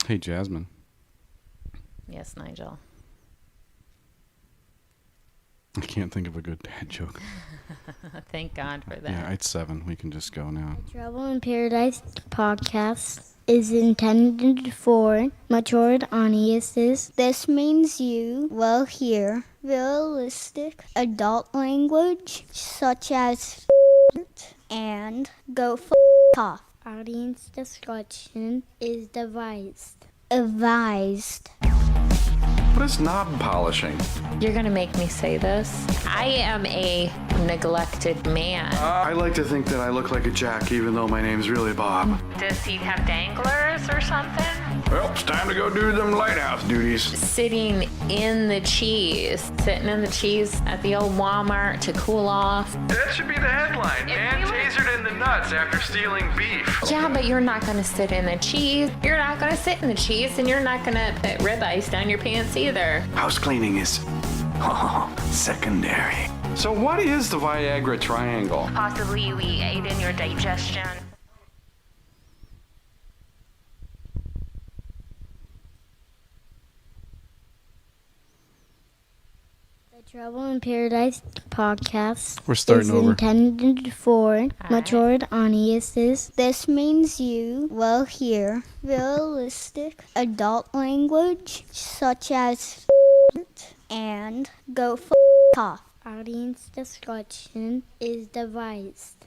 Hey, Jasmine. Yes, Nigel. I can't think of a good dad joke. Thank God for that. Yeah, it's 7. We can just go now. The Trouble in Paradise podcast is intended for mature audiences. This means you will hear realistic adult language such as and go off. Audience discretion is advised. What is knob polishing? You're going to make me say this. I am a neglected man. I like to think that I look like a jack, even though my name's really Bob. Does he have danglers or something? Well, it's time to go do them lighthouse duties. Sitting in the cheese at the old Walmart to cool off. That should be the headline. Man tasered in the nuts after stealing beef. Yeah, but you're not going to sit in the cheese. You're not going to sit in the cheese, and you're not going to put rib ice down your pants either. House cleaning is secondary. So what is the Viagra triangle? Possibly we aid in your digestion. The Trouble in Paradise podcast We're starting is over. intended for mature right. audiences. This means you will hear realistic adult language such as and go off. Audience discretion is advised.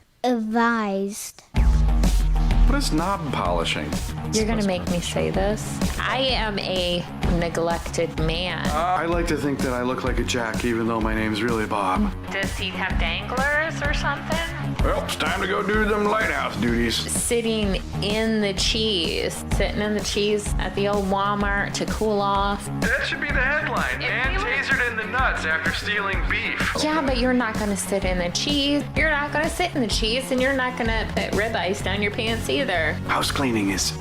What is knob polishing? You're going to make me say this. I am a neglected man. I like to think that I look like a jack, even though my name's really Bob. Does he have danglers or something? Well, it's time to go do them lighthouse duties. Sitting in the cheese at the old Walmart to cool off. That should be the headline. Man tasered in the nuts after stealing beef. Yeah, but you're not going to sit in the cheese. You're not going to sit in the cheese, and you're not going to put rib ice down your pants either. House cleaning is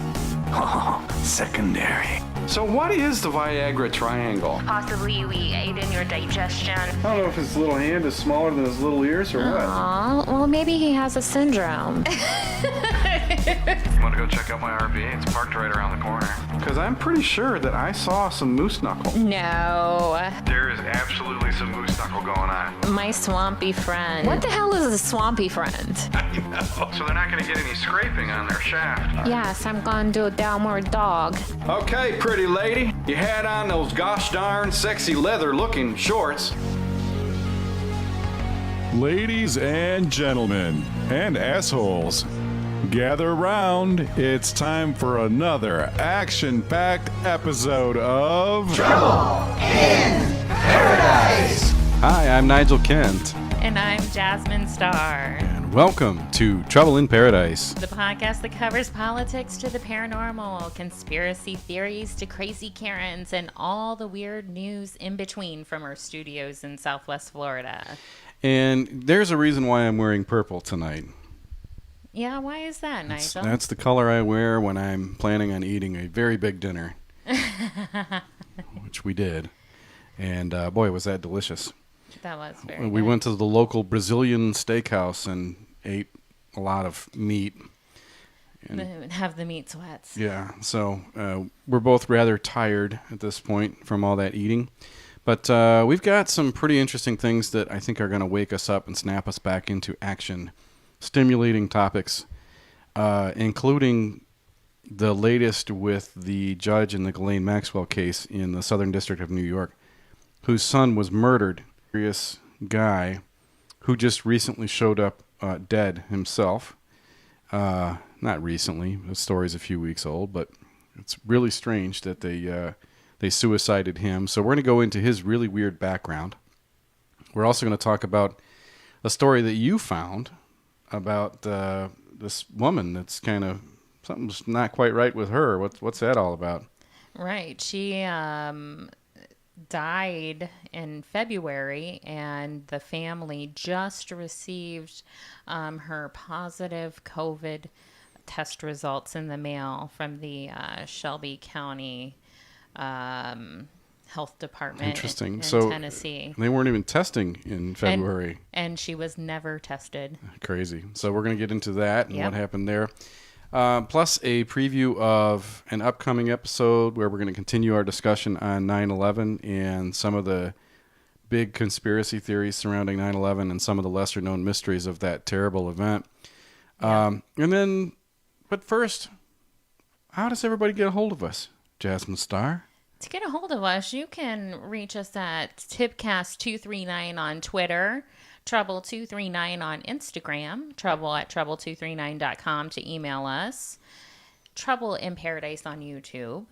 secondary. So what is the Viagra triangle? Possibly we aid in your digestion. I don't know if his little hand is smaller than his little ears or what. Aw, well, maybe he has a syndrome. You want to go check out my RV? It's parked right around the corner. Because I'm pretty sure that I saw some moose knuckle. No. There is absolutely some moose knuckle going on. My swampy friend. What the hell is a swampy friend? I know. So they're not going to get any scraping on their shaft. Yes, I'm going to do a downward dog. Okay, pretty lady. You had on those gosh darn sexy leather looking shorts. Ladies and gentlemen, and assholes, gather around. It's time for another action-packed episode of Hi, I'm Nigel Kent, And I'm Jasmine Starr, and welcome to Trouble in Paradise. the podcast that covers politics to the paranormal, conspiracy theories to crazy Karens, and all the weird news in between from our studios in Southwest Florida. And there's a reason why I'm wearing purple tonight. Yeah, why is that, Nigel? That's the color I wear when I'm planning on eating a very big dinner, which we did. And boy, was that delicious. That was very We good. went to the local Brazilian steakhouse and ate a lot of meat. Have the meat sweats. Yeah, so we're both rather tired at this point from all that eating. But we've got some pretty interesting things that I think are going to wake us up and snap us back into action. Stimulating topics, including the latest with the judge in the Ghislaine Maxwell case in the Southern District of New York, whose son was murdered. Mysterious guy who just recently showed up dead himself. Not recently, the story's a few weeks old, but it's really strange that they suicided him. So we're going to go into his really weird background. We're also going to talk about a story that you found about this woman that's kind of, something's not quite right with her. What's that all about? Right. She died in February, and the family just received her positive COVID test results in the mail from the Shelby County Health Department. Interesting. In So Tennessee. They weren't even testing in February. And she was never tested. Crazy. So we're going to get into that and Yep. what happened there. plus a preview of an upcoming episode where we're going to continue our discussion on 9/11 and some of the big conspiracy theories surrounding 9/11 and some of the lesser known mysteries of that terrible event. And then, but first, how does everybody get a hold of us, Jasmine Starr? To get a hold of us, you can reach us at Tipcast239 on Twitter, Trouble239 on Instagram, trouble@trouble239.com to email us, Trouble in Paradise on YouTube,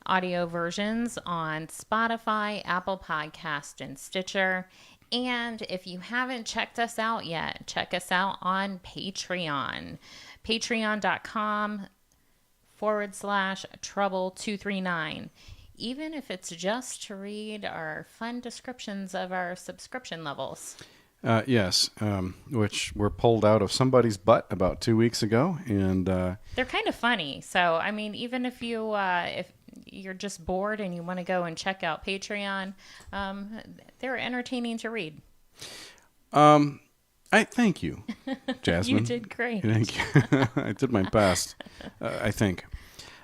audio versions on Spotify, Apple Podcast, and Stitcher. And if you haven't checked us out yet, check us out on Patreon, patreon.com/trouble239. Even if it's just to read our fun descriptions of our subscription levels. Yes, which were pulled out of somebody's butt about 2 weeks ago, and they're kind of funny. So, I mean, even if you're just bored and you want to go and check out Patreon, they're entertaining to read. I thank you, Jasmine. You did great. Thank you. I did my best, I think.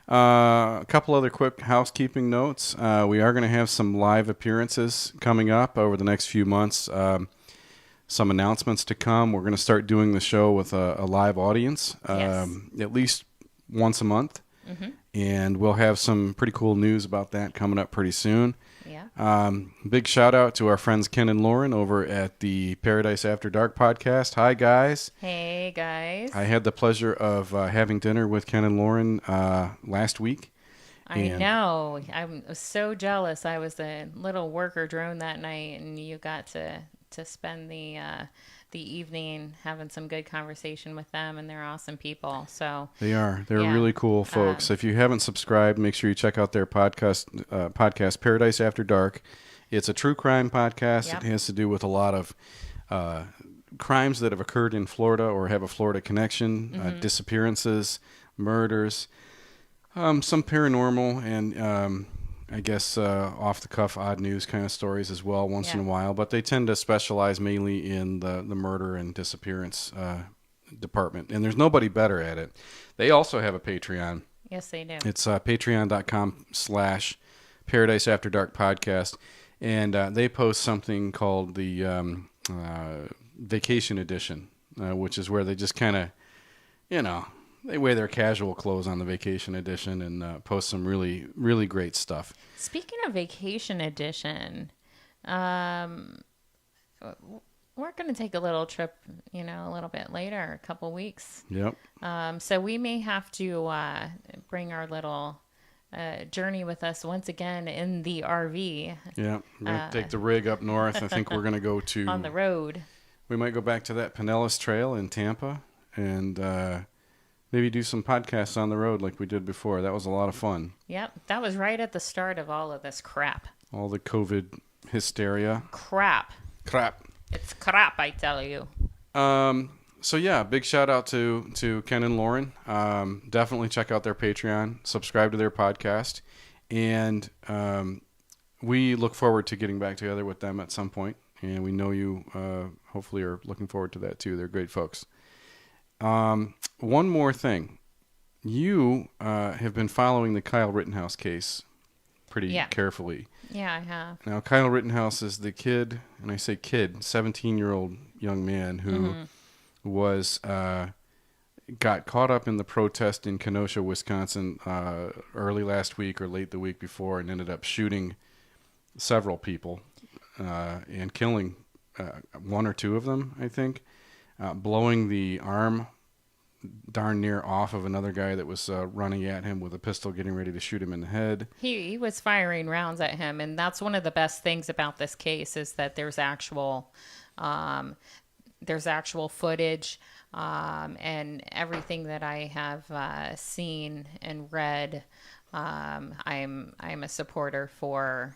A couple other quick housekeeping notes. We are going to have some live appearances coming up over the next few months. Some announcements to come. We're going to start doing the show with a live audience, at least once a month. Mm-hmm. And we'll have some pretty cool news about that coming up pretty soon. Yeah. Big shout out to our friends Ken and Lauren over at the Paradise After Dark podcast. Hi, guys. Hey, guys. I had the pleasure of having dinner with Ken and Lauren last week. I know. I'm so jealous. I was a little worker drone that night, and you got to spend the evening having some good conversation with them, and they're awesome people. So they're really cool folks. If you haven't subscribed, make sure you check out their podcast Paradise After Dark. It's a true crime podcast. Yep. It has to do with a lot of crimes that have occurred in Florida or have a Florida connection, disappearances, murders, some paranormal, and I guess off-the-cuff odd news kind of stories as well once in a while. But they tend to specialize mainly in the murder and disappearance department. And there's nobody better at it. They also have a Patreon. Yes, they do. It's patreon.com/Paradise After Dark podcast. And they post something called the Vacation Edition, which is where they just kind of, they wear their casual clothes on the Vacation Edition and post some really, really great stuff. Speaking of Vacation Edition, we're going to take a little trip, a little bit later, a couple weeks. Yep. So we may have to bring our little journey with us once again in the RV. Yeah, we're going to take the rig up north. I think we're going to go to... on the road. We might go back to that Pinellas Trail in Tampa and... maybe do some podcasts on the road like we did before. That was a lot of fun. Yep. That was right at the start of all of this crap. All the COVID hysteria. Crap. It's crap, I tell you. So yeah, big shout out to Ken and Lauren. Definitely check out their Patreon, subscribe to their podcast, and we look forward to getting back together with them at some point. And we know you hopefully are looking forward to that too. They're great folks. One more thing. You have been following the Kyle Rittenhouse case pretty carefully. Yeah, I have. Now, Kyle Rittenhouse is the kid, and I say kid, 17-year-old young man who was got caught up in the protest in Kenosha, Wisconsin early last week or late the week before and ended up shooting several people and killing one or two of them, I think, blowing the arm darn near off of another guy that was running at him with a pistol, getting ready to shoot him in the head. He was firing rounds at him, and that's one of the best things about this case is that there's actual footage and everything that I have seen and read. I'm a supporter for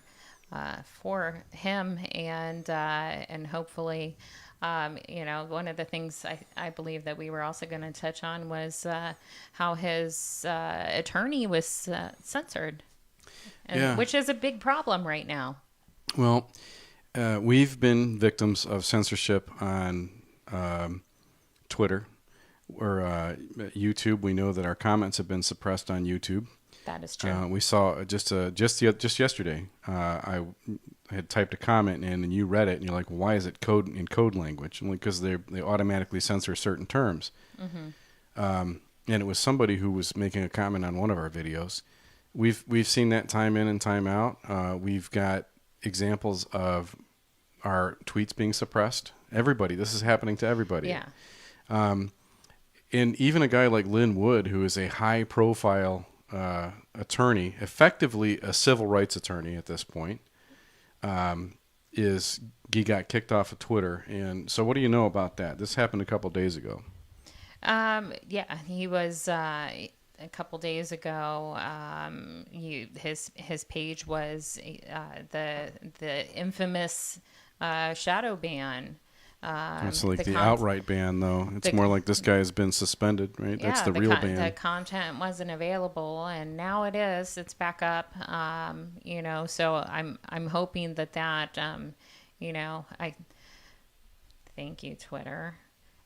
him, and hopefully. One of the things I believe that we were also going to touch on was how his attorney was censored, which is a big problem right now. Well, we've been victims of censorship on Twitter. or YouTube. We know that our comments have been suppressed on YouTube. That is true. We saw just yesterday. I had typed a comment in, and you read it, and you're like, "Why is it code language?" And because they automatically censor certain terms. And it was somebody who was making a comment on one of our videos. We've seen that time in and time out. We've got examples of our tweets being suppressed. Everybody, this is happening to everybody. Yeah. And even a guy like Lynn Wood, who is a high-profile attorney, effectively a civil rights attorney at this point, he got kicked off of Twitter. And so what do you know about that? This happened a couple days ago. Yeah, he was a couple days ago. His page was the infamous shadow ban. It's like the outright ban, though. It's more like this guy has been suspended, right? That's the real ban. The content wasn't available, and now it is. It's back up. So I'm hoping that I thank you, Twitter.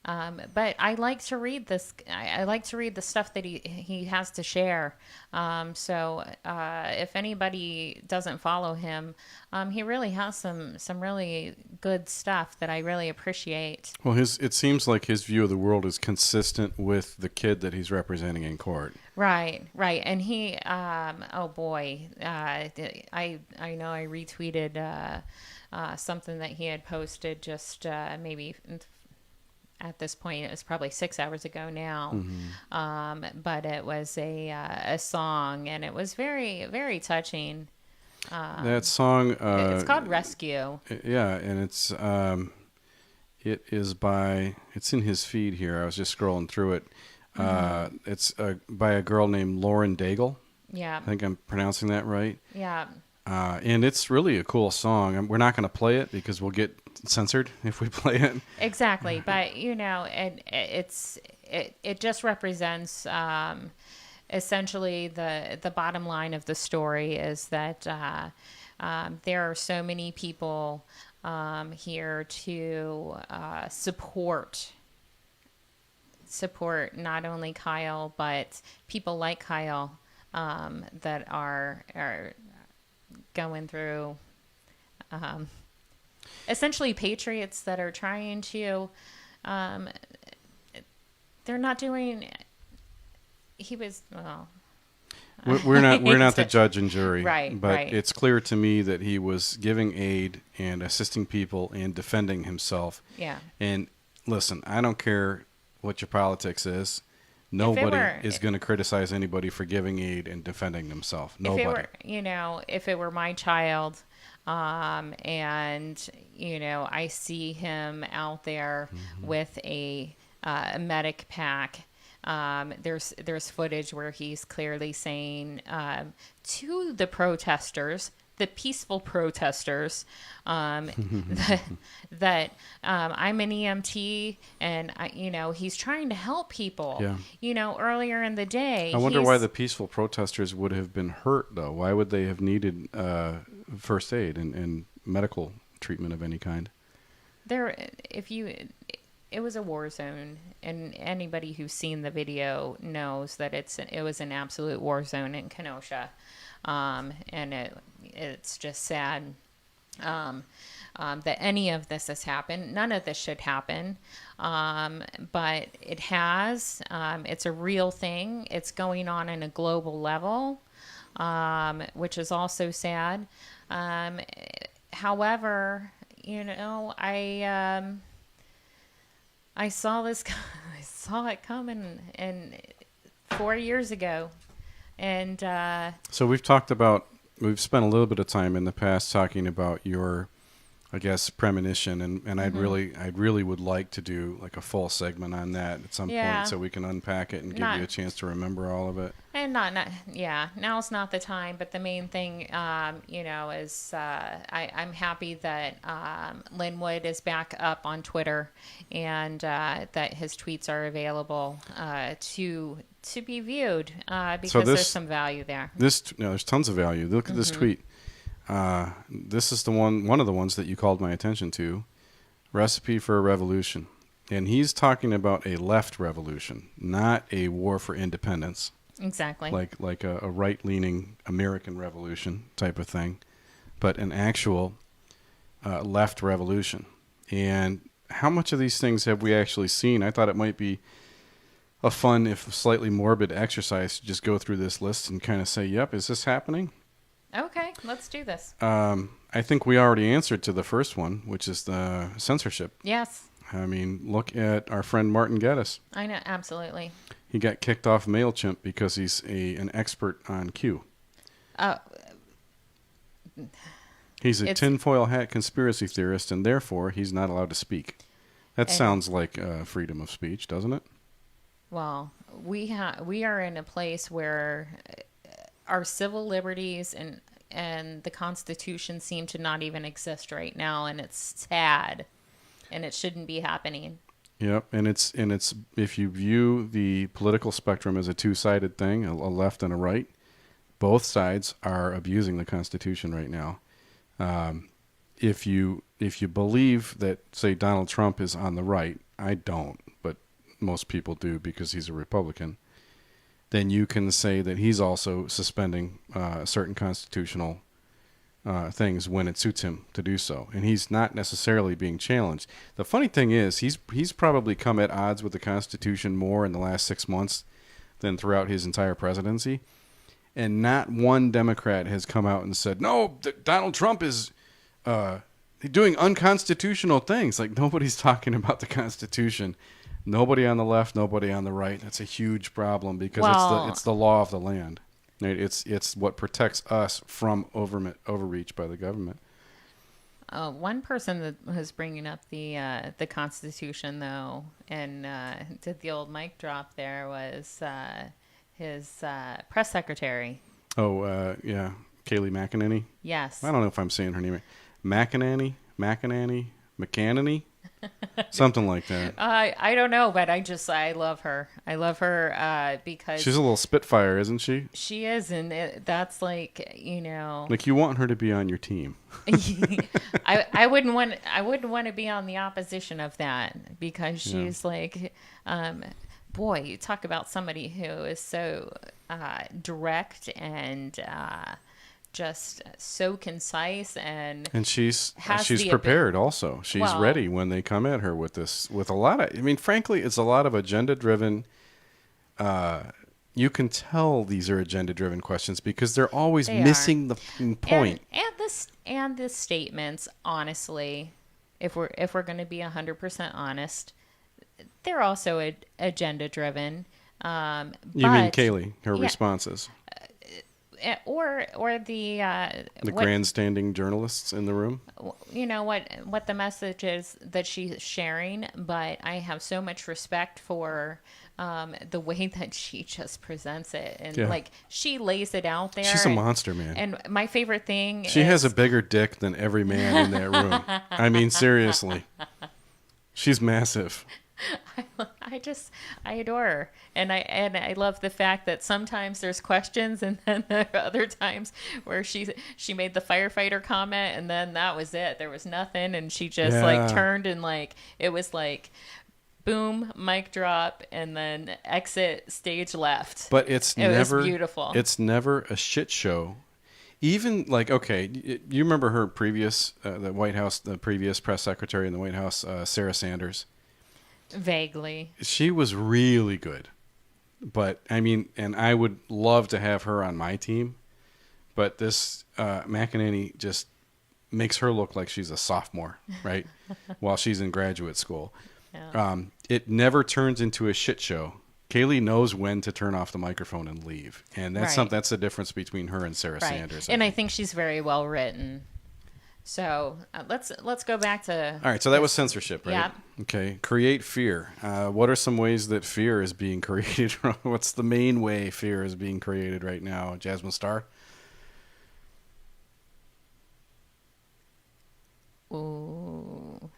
But I like to read this. I like to read the stuff that he has to share. So if anybody doesn't follow him, he really has some really good stuff that I really appreciate. Well, it seems like his view of the world is consistent with the kid that he's representing in court. Right. And he, oh boy, I know I retweeted something that he had posted just maybe. At this point, it was probably 6 hours ago now, but it was a song, and it was very, very touching. That song, it's called "Rescue." Yeah, and it's in his feed here. I was just scrolling through it. It's by a girl named Lauren Daigle. Yeah, I think I'm pronouncing that right. Yeah. And it's really a cool song. We're not going to play it because we'll get censored if we play it. Exactly, but it just represents essentially the bottom line of the story is that there are so many people here to support not only Kyle but people like Kyle that are going through essentially patriots that are trying to they're not doing we're not the judge and jury, right, but right. It's clear to me that he was giving aid and assisting people and defending himself. Yeah. And listen, I don't care what your politics is. Nobody is going to criticize anybody for giving aid and defending themselves. Nobody. If it were my child, and I see him out there with a medic pack. There's footage where he's clearly saying to the protesters, the peaceful protesters, that I'm an EMT and he's trying to help people. Yeah. Earlier in the day. I wonder why the peaceful protesters would have been hurt though. Why would they have needed first aid and medical treatment of any kind? It was a war zone, and anybody who's seen the video knows that it was an absolute war zone in Kenosha. And it's just sad that any of this has happened. None of this should happen, but it has. It's a real thing. It's going on a global level, which is also sad. However, I saw this. I saw it coming, and 4 years ago. And so we've spent a little bit of time in the past talking about your, I guess, premonition, and I'd really would like to do like a full segment on that at some point so we can unpack it and give you a chance to remember all of it. And now's not the time, but the main thing, is I'm happy that Linwood is back up on Twitter and that his tweets are available to be viewed because there's some value there. There's tons of value. Look at this tweet. This is one of the ones that you called my attention to. Recipe for a Revolution. And he's talking about a left revolution, not a war for independence, Exactly. like a right-leaning American revolution type of thing, but an actual left revolution. And how much of these things have we actually seen? I thought it might be a fun, if slightly morbid exercise to just go through this list and kind of say, yep, is this happening? Okay, let's do this. I think we already answered to the first one, which is the censorship. Yes, I mean, look at our friend Martin Geddes. I know, absolutely. He got kicked off MailChimp because he's an expert on Q. He's a tinfoil hat conspiracy theorist, and therefore he's not allowed to speak. That sounds like freedom of speech, doesn't it? Well, we are in a place where our civil liberties and the Constitution seem to not even exist right now, and it's sad, and it shouldn't be happening. Yep, and it's if you view the political spectrum as a two-sided thing, a left and a right, both sides are abusing the Constitution right now. If you believe that, say, Donald Trump is on the right, I don't, but most people do because he's a Republican, then you can say that he's also suspending certain constitutional things when it suits him to do so, and he's not necessarily being challenged. The funny thing is, he's probably come at odds with the Constitution more in the last 6 months than throughout his entire presidency, and not one Democrat has come out and said, no, Donald Trump is doing unconstitutional things. Like, nobody's talking about the Constitution. Nobody on the left, nobody on the right. That's a huge problem because it's the law of the land. Right? It's what protects us from overreach by the government. One person that was bringing up the Constitution, though, and did the old mic drop there was his press secretary. Oh, yeah. Kayleigh McEnany? Yes. I don't know if I'm saying her name right. McEnany? Something like that. I don't know, but I love her. I love her because she's a little spitfire, isn't she? She is, and that's like, you know, like you want her to be on your team. I wouldn't want to be on the opposition of that because she's like, boy, you talk about somebody who is so direct and just so concise, and she's prepared also. She's ready when they come at her with a lot of, I mean, frankly, it's a lot of agenda driven. You can tell these are agenda driven questions because they're always missing the point. And the statements, honestly, if we're going to be 100% honest, they're also agenda driven. You mean Kayleigh, her responses? Or the grandstanding journalists in the room. You know what the message is that she's sharing, but I have so much respect for the way that she just presents it, and like she lays it out there. She's a monster, man. And my favorite thing, she has a bigger dick than every man in that room. I mean, seriously, she's massive. I adore her, and I love the fact that sometimes there's questions, and then there are other times where she made the firefighter comment, and then that was it. There was nothing, and she just like turned and like it was like boom, mic drop, and then exit stage left. But it was beautiful. It's never a shit show. Even like, okay, you remember her previous the previous press secretary in the White House, Sarah Sanders. Vaguely. She was really good. But, I mean, and I would love to have her on my team. But this McEnany just makes her look like she's a sophomore, right? While she's in graduate school. Yeah. It never turns into a shit show. Kayleigh knows when to turn off the microphone and leave. And that's that's the difference between her and Sarah Sanders. And I think she's very well written. So let's go back to... All right, so that was censorship, right? Yeah. Okay, create fear. What are some ways that fear is being created? What's the main way fear is being created right now? Jasmine Starr? Ooh.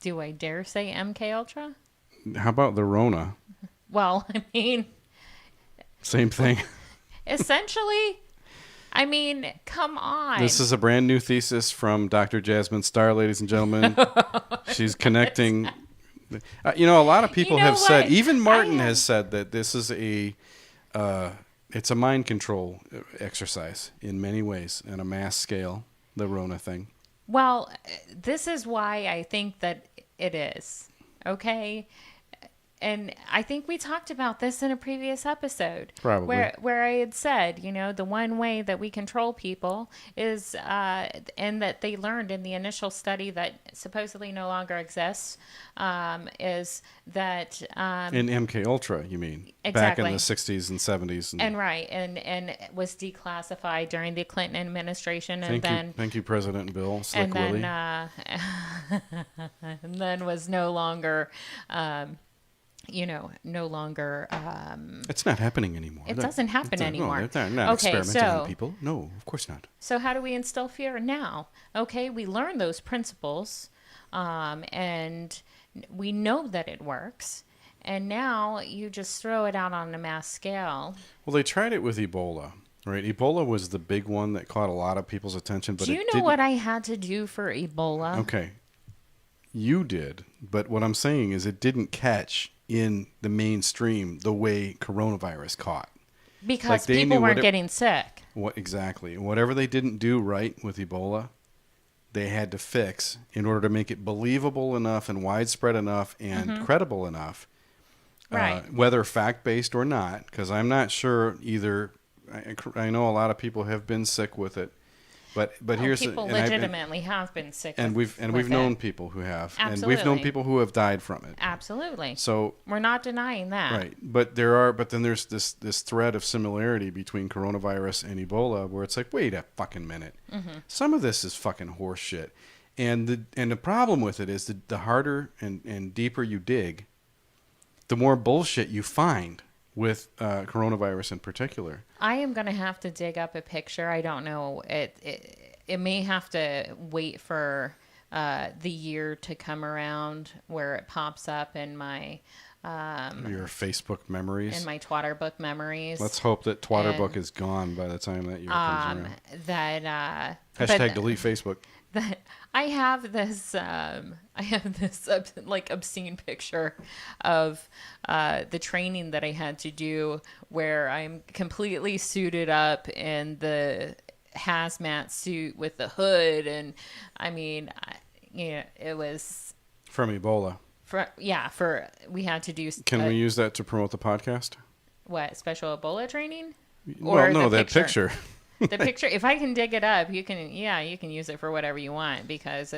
Do I dare say MK Ultra? How about the Rona? Well, I mean... Same thing. Essentially... I mean, come on. This is a brand new thesis from Dr. Jasmine Starr, ladies and gentlemen. She's connecting A lot of people You know have said, what? even Martin I, has said that this is it's a mind control exercise in many ways, on a mass scale, the Rona thing. Well, this is why I think that it is. Okay? And I think we talked about this in a previous episode. Probably. Where I had said, the one way that we control people is, and that they learned in the initial study that supposedly no longer exists, is that... In MK Ultra, you mean? Exactly. Back in the 60s and 70s. and right, and was declassified during the Clinton administration, and Thank you, President Bill Slick and then, Willie. and then was no longer... no longer. It's not happening anymore. It doesn't happen anymore. No, they're not Okay, experimenting so- on people. No, of course not. So how do we instill fear now? Okay, we learn those principles, and we know that it works. And now you just throw it out on a mass scale. Well, they tried it with Ebola, right? Ebola was the big one that caught a lot of people's attention. But Do you know what I had to do for Ebola? Okay, you did. But what I'm saying is it didn't catch in the mainstream the way coronavirus caught. Because Like, they people knew weren't what it- getting sick. What exactly? Whatever they didn't do right with Ebola, they had to fix in order to make it believable enough and widespread enough and credible enough, Right. whether fact-based or not, because I'm not sure either. I know a lot of people have been sick with it, but here's People and I've been- legitimately have been sick. and with we've known it. people who have, and we've known Absolutely. people who have died from it. Absolutely. So We're not denying that. right, but then there's this thread of similarity between coronavirus and Ebola, where it's like, wait a fucking minute, some of this is fucking horse shit, and the problem with it is the harder and deeper you dig, the more bullshit you find with coronavirus in particular. I am going to have to dig up a picture. I don't know. It may have to wait for the year to come around where it pops up in my Your Facebook memories. Twatterbook memories. Let's hope that Twatterbook and, is gone by the time that year comes around. that Hashtag delete Facebook. that I have this like obscene picture of the training that I had to do where I'm completely suited up in the hazmat suit with the hood, and it was From Ebola. we had to do Can we use that to promote the podcast? what, special Ebola training? Well, no, the that picture. The picture, if I can dig it up, you can use it for whatever you want, because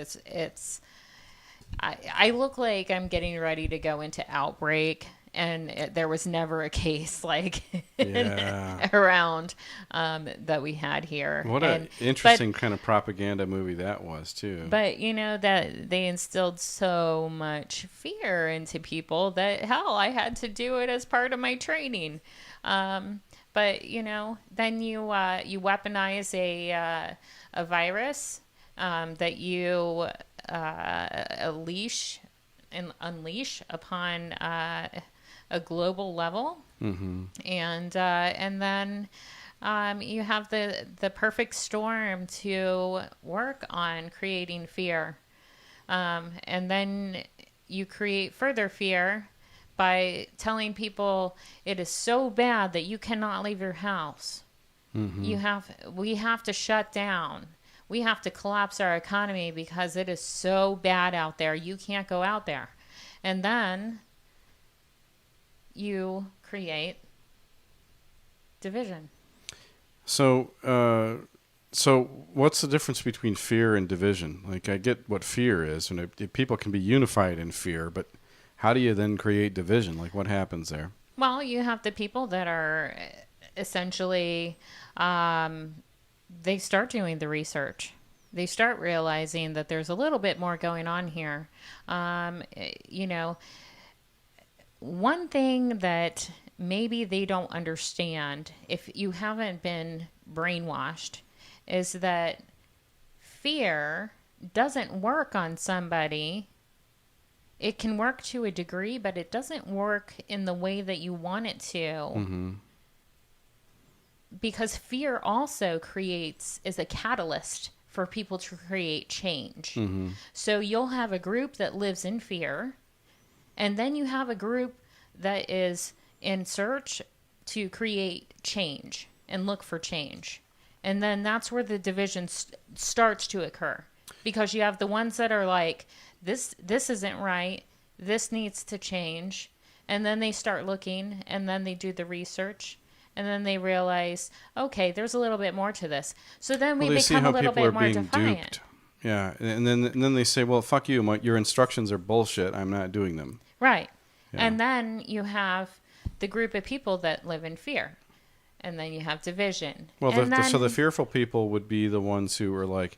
I look like I'm getting ready to go into outbreak, and there was never a case like Yeah. around that we had here. What an interesting kind of propaganda movie that was, too. But that they instilled so much fear into people that hell, I had to do it as part of my training. But then you weaponize a virus that you unleash upon a global level, and then you have the perfect storm to work on creating fear, and then you create further fear by telling people it is so bad that you cannot leave your house. We have to shut down. We have to collapse our economy because it is so bad out there. You can't go out there. And then you create division. So what's the difference between fear and division? Like, I get what fear is, and people can be unified in fear, but how do you then create division? Like, what happens there? Well, you have the people that are essentially, they start doing the research. They start realizing that there's a little bit more going on here. One thing that maybe they don't understand, if you haven't been brainwashed, is that fear doesn't work on somebody. It can work to a degree, but it doesn't work in the way that you want it to. Because fear also is a catalyst for people to create change. So you'll have a group that lives in fear, And then you have a group that is in search to create change and look for change. And then that's where the division starts to occur. Because you have the ones that are like, this isn't right, this needs to change. And then they start looking, and then they do the research, and then they realize, okay, there's a little bit more to this. So then we become a little bit more defiant. Yeah, and then they say, well, fuck you, your instructions are bullshit, I'm not doing them. Right. Yeah. And then you have the group of people that live in fear. And then you have division. Well, and so the fearful people would be the ones who are like,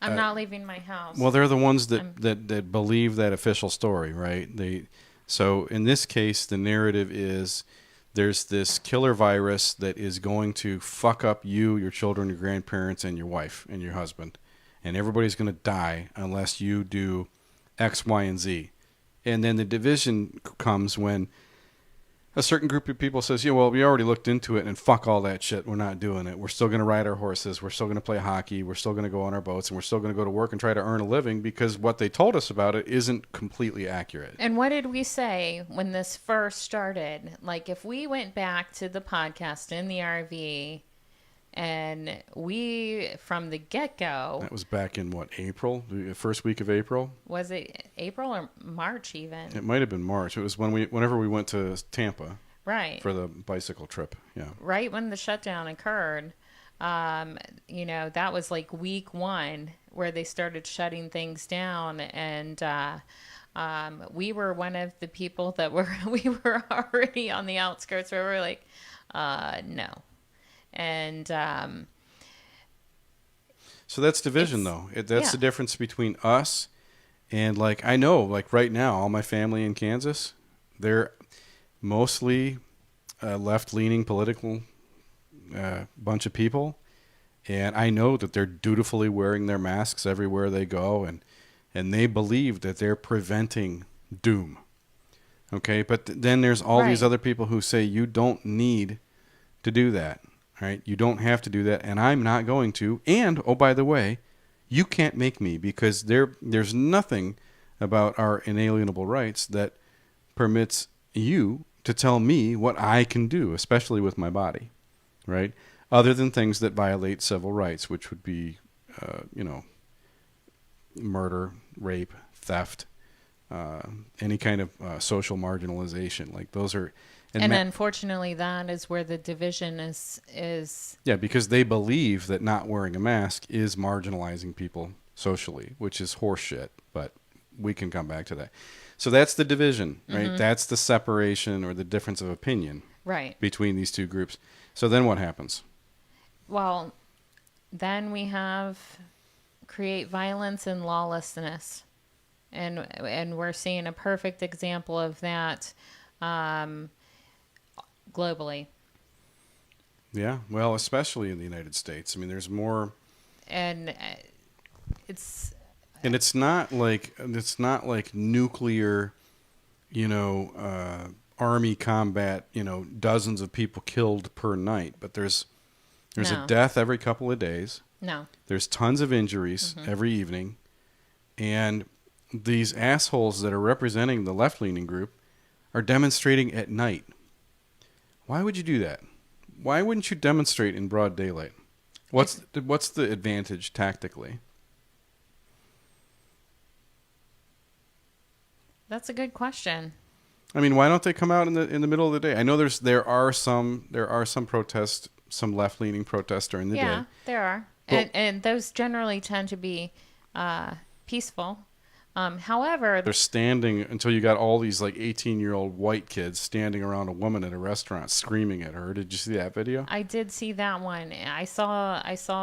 I'm not leaving my house. well, they're the ones that believe that official story, right? So in this case, the narrative is there's this killer virus that is going to fuck up you, your children, your grandparents, and your wife and your husband. And everybody's going to die unless you do X, Y, and Z. And then the division comes when a certain group of people says, yeah, well, we already looked into it and fuck all that shit. We're not doing it. We're still going to ride our horses. We're still going to play hockey. We're still going to go on our boats, and we're still going to go to work and try to earn a living because what they told us about it isn't completely accurate. And what did we say when this first started? Like, if we went back to the podcast in the RV and we, from the get-go... That was back in, April? The first week of April? Was it April or March even? It might have been March. It was whenever we went to Tampa. Right. For the bicycle trip, yeah. Right when the shutdown occurred, that was like week 1 where they started shutting things down. And we were one of the people that we were already on the outskirts where we were like, no. And so that's division, though. That's the difference between us and, I know, right now, all my family in Kansas, they're mostly left-leaning political bunch of people. And I know that they're dutifully wearing their masks everywhere they go, and they believe that they're preventing doom. Okay? But then there's all these other people who say you don't need to do that. Right? You don't have to do that, and I'm not going to. And, oh, by the way, you can't make me, because there's nothing about our inalienable rights that permits you to tell me what I can do, especially with my body, right? Other than things that violate civil rights, which would be, murder, rape, theft, any kind of social marginalization. Like those are... And unfortunately, that is where the division is. Yeah, because they believe that not wearing a mask is marginalizing people socially, which is horseshit. But we can come back to that. So that's the division, right? Mm-hmm. That's the separation or the difference of opinion, right, between these two groups. So then what happens? Well, then we have create violence and lawlessness, and we're seeing a perfect example of that. Globally. Yeah, well, especially in the United States. I mean, there's more, and it's not like nuclear, army combat. Dozens of people killed per night, but there's a death every couple of days. No, there's tons of injuries every evening, and these assholes that are representing the left-leaning group are demonstrating at night. Why would you do that? Why wouldn't you demonstrate in broad daylight? What's the advantage tactically? That's a good question. I mean, why don't they come out in the middle of the day? I know there are some protests, some left-leaning protests during the day. Yeah, there are, and those generally tend to be peaceful. However, they're standing until you got all these 18-year-old white kids standing around a woman at a restaurant screaming at her. Did you see that video? I did see that one. I saw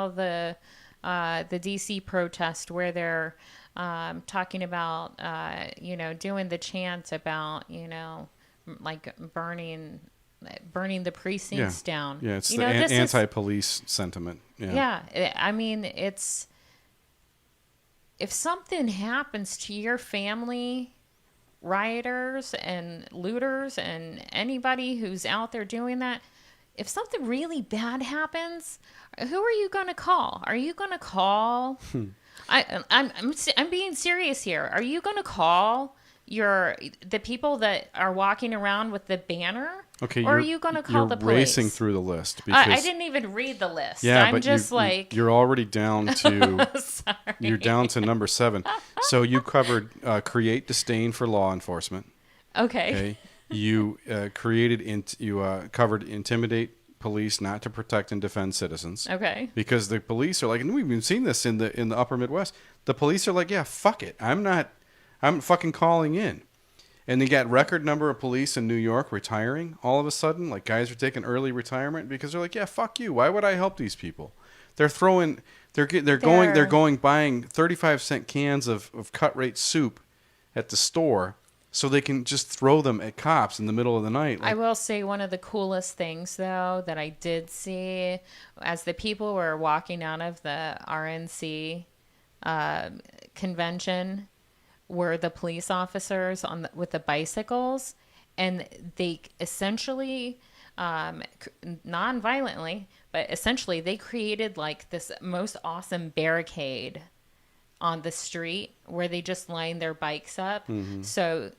the DC protest where they're talking about doing the chant about burning the precincts down. Yeah, it's the anti-police sentiment. Yeah. I mean, it's. If something happens to your family, rioters and looters and anybody who's out there doing that, if something really bad happens, who are you going to call? Are you going to call? I'm being serious here. Are you going to call the people that are walking around with the banner? Okay, or are you going to call the police? Racing through the list because I didn't even read the list. yeah, I'm but just you're already down to sorry. you're down to number 7. So you covered create disdain for law enforcement. Okay. Okay, you covered intimidate police not to protect and defend citizens. Okay. Because the police are like, and we've been seeing this in the upper Midwest. The police are like, yeah, fuck it, I'm fucking calling in. And they got record number of police in New York retiring all of a sudden. Like guys are taking early retirement because they're like, yeah, fuck you. Why would I help these people? They're going buying 35-cent cans of cut rate soup at the store so they can just throw them at cops in the middle of the night. I will say one of the coolest things, though, that I did see as the people were walking out of the RNC convention were the police officers with the bicycles, and they essentially, non-violently, but essentially they created like this most awesome barricade on the street where they just lined their bikes up. Mm-hmm. So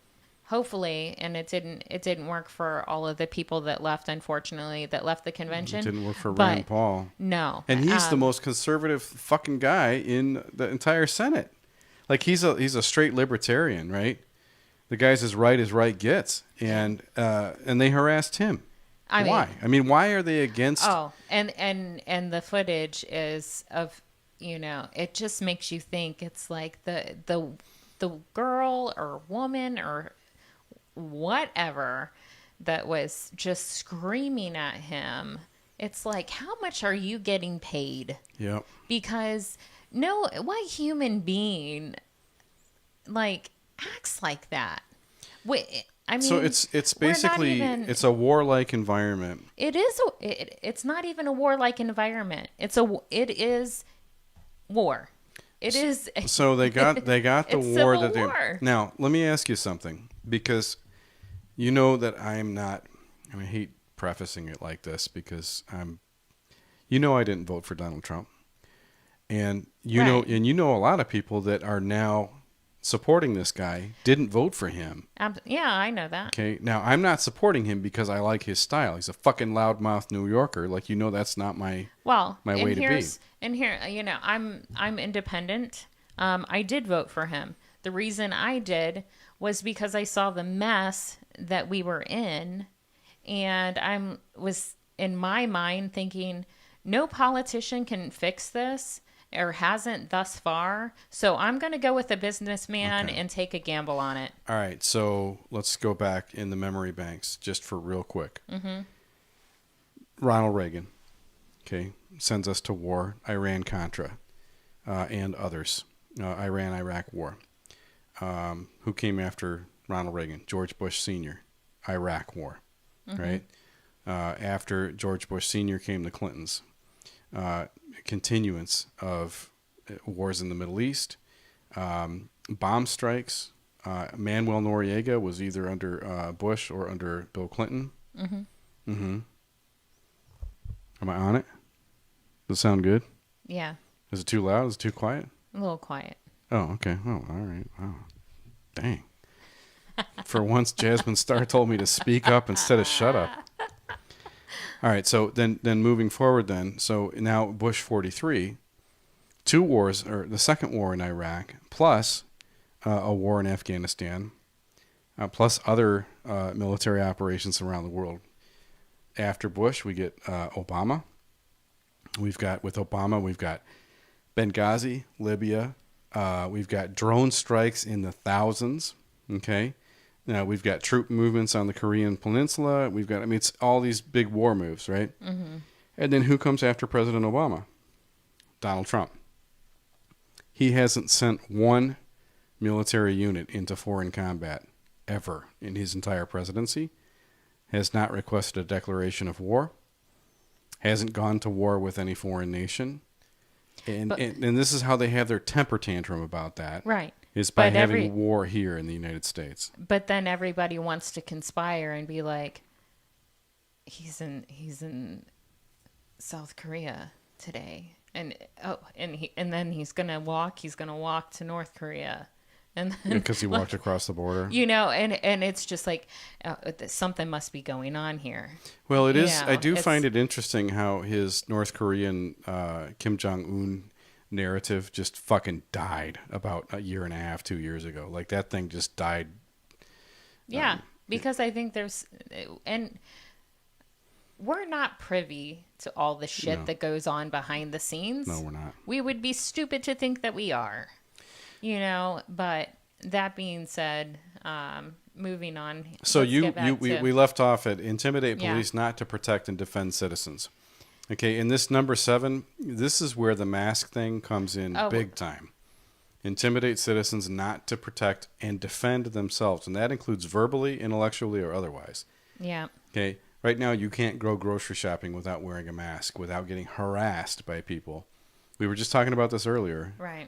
hopefully, and it didn't work for all of the people that left, unfortunately, that left the convention. It didn't work for Rand Paul. No. And he's the most conservative fucking guy in the entire Senate. Like he's a straight libertarian, right? The guy's as right gets, and they harassed him. Why? I mean, why are they against? Oh, and the footage is of, it just makes you think it's like the girl or woman or whatever that was just screaming at him. It's like, how much are you getting paid? Yep. Because what human being like acts like that? I mean, so it's basically it's a warlike environment. It is. It's not even a warlike environment. It is war. It is. So they got the war that war. Now let me ask you something, because you know that I hate prefacing it like this because I didn't vote for Donald Trump. And you know a lot of people that are now supporting this guy didn't vote for him. Yeah, I know that. Okay, now I'm not supporting him because I like his style. He's a fucking loudmouth New Yorker. Like, that's not my way to be. And here, I'm independent. I did vote for him. The reason I did was because I saw the mess that we were in, and I was in my mind thinking, no politician can fix this, or hasn't thus far. So I'm going to go with a businessman and take a gamble on it. All right. So let's go back in the memory banks just for real quick. Mm-hmm. Ronald Reagan, sends us to war. Iran-Contra and others. Iran-Iraq war. Who came after Ronald Reagan? George Bush Sr. Iraq war. Mm-hmm. Right? After George Bush Sr. came the Clintons. Continuance of wars in the Middle East, bomb strikes. Manuel Noriega was either under Bush or under Bill Clinton. Mm-hmm. Mm-hmm. Am I on it? Does it sound good? Yeah. Is it too loud? Is it too quiet? A little quiet. Oh, okay. Oh, all right. Wow. Dang. For once, Jasmine Starr told me to speak up instead of shut up. All right, so then moving forward then, so now Bush 43, 2 wars, or the second war in Iraq, plus a war in Afghanistan, plus other military operations around the world. After Bush, we get Obama. With Obama, we've got Benghazi, Libya. We've got drone strikes in the thousands, okay? Now, we've got troop movements on the Korean Peninsula. It's all these big war moves, right? Mm-hmm. And then who comes after President Obama? Donald Trump. He hasn't sent one military unit into foreign combat ever in his entire presidency. Has not requested a declaration of war. Hasn't gone to war with any foreign nation. And this is how they have their temper tantrum about that. Right. Is by having war here in the United States. But then everybody wants to conspire and be like, he's in South Korea today, and then he's gonna walk to North Korea, And then, Because he walked across the border. and it's just like something must be going on here. Well, it is. Yeah, I do it's- find it interesting how his North Korean Kim Jong-un narrative just fucking died about a year and a half, 2 years ago. Like that thing just died. Yeah, because I think and we're not privy to all the shit No. that goes on behind the scenes. No, we're not. We would be stupid to think that we are, but that being said, moving on. So let's get back we left off at intimidate Yeah. police not to protect and defend citizens. Okay, in this number 7, this is where the mask thing comes in big time. Intimidate citizens not to protect and defend themselves, and that includes verbally, intellectually, or otherwise. Yeah. Okay, right now you can't go grocery shopping without wearing a mask, without getting harassed by people. We were just talking about this earlier. Right.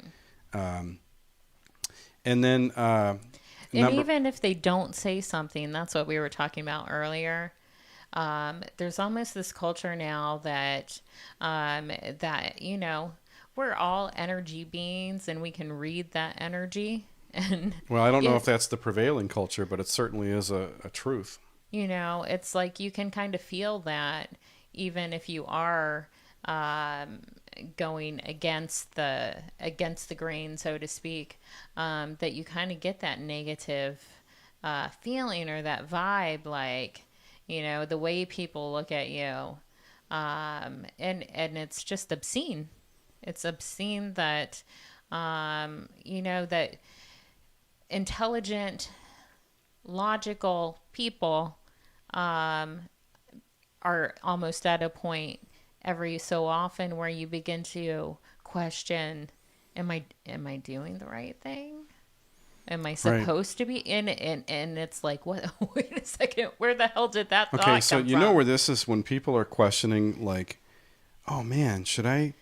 And then And even if they don't say something, that's what we were talking about earlier. There's almost this culture now that we're all energy beings and we can read that energy. And well, I don't know if that's the prevailing culture, but it certainly is a truth. it's like you can kind of feel that even if you are going against the grain, so to speak, that you kind of get that negative feeling or that vibe, like the way people look at you, and it's just obscene. It's obscene that that intelligent, logical people are almost at a point every so often where you begin to question, am I doing the right thing? Am I supposed to be? And it's like, what? Wait a second. Where the hell did that thought Okay, so come you from? know where this is when people are questioning, like, oh man, should I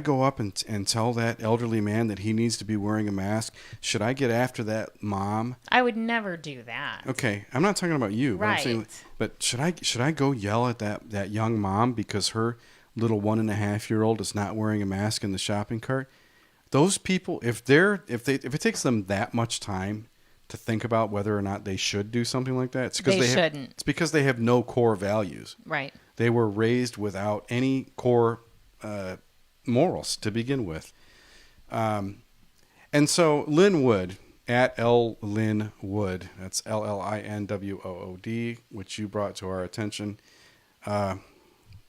go up and tell that elderly man that he needs to be wearing a mask? Should I get after that mom? I would never do that. Okay, I'm not talking about you. But I'm saying, Right. but should I go yell at that young mom because her little 1.5-year-old is not wearing a mask in the shopping cart? Those people, if it takes them that much time to think about whether or not they should do something like that, it's because They shouldn't. shouldn't. It's because they have no core values. Right. They were raised without any core morals to begin with. And so Lynn Wood, at L. Lynn Wood, that's LLINWOOD, which you brought to our attention.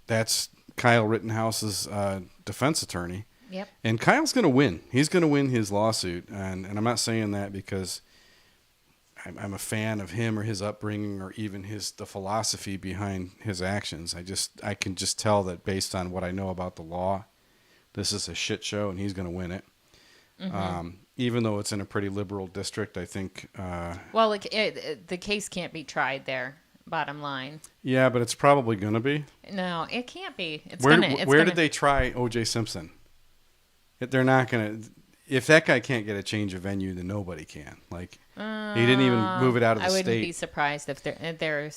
That's Kyle Rittenhouse's defense attorney. Yep. And Kyle's going to win. He's going to win his lawsuit. And I'm not saying that because I'm a fan of him or his upbringing or even the philosophy behind his actions. I can just tell that based on what I know about the law, this is a shit show and he's going to win it. Mm-hmm. Even though it's in a pretty liberal district, I think. Well, the case can't be tried there. Bottom line. Yeah, but it's probably going to be. No, it can't be. Where did they try O.J. Simpson? They're not going to. If that guy can't get a change of venue, then nobody can. Like he didn't even move it out of the I wouldn't state. be surprised if there'll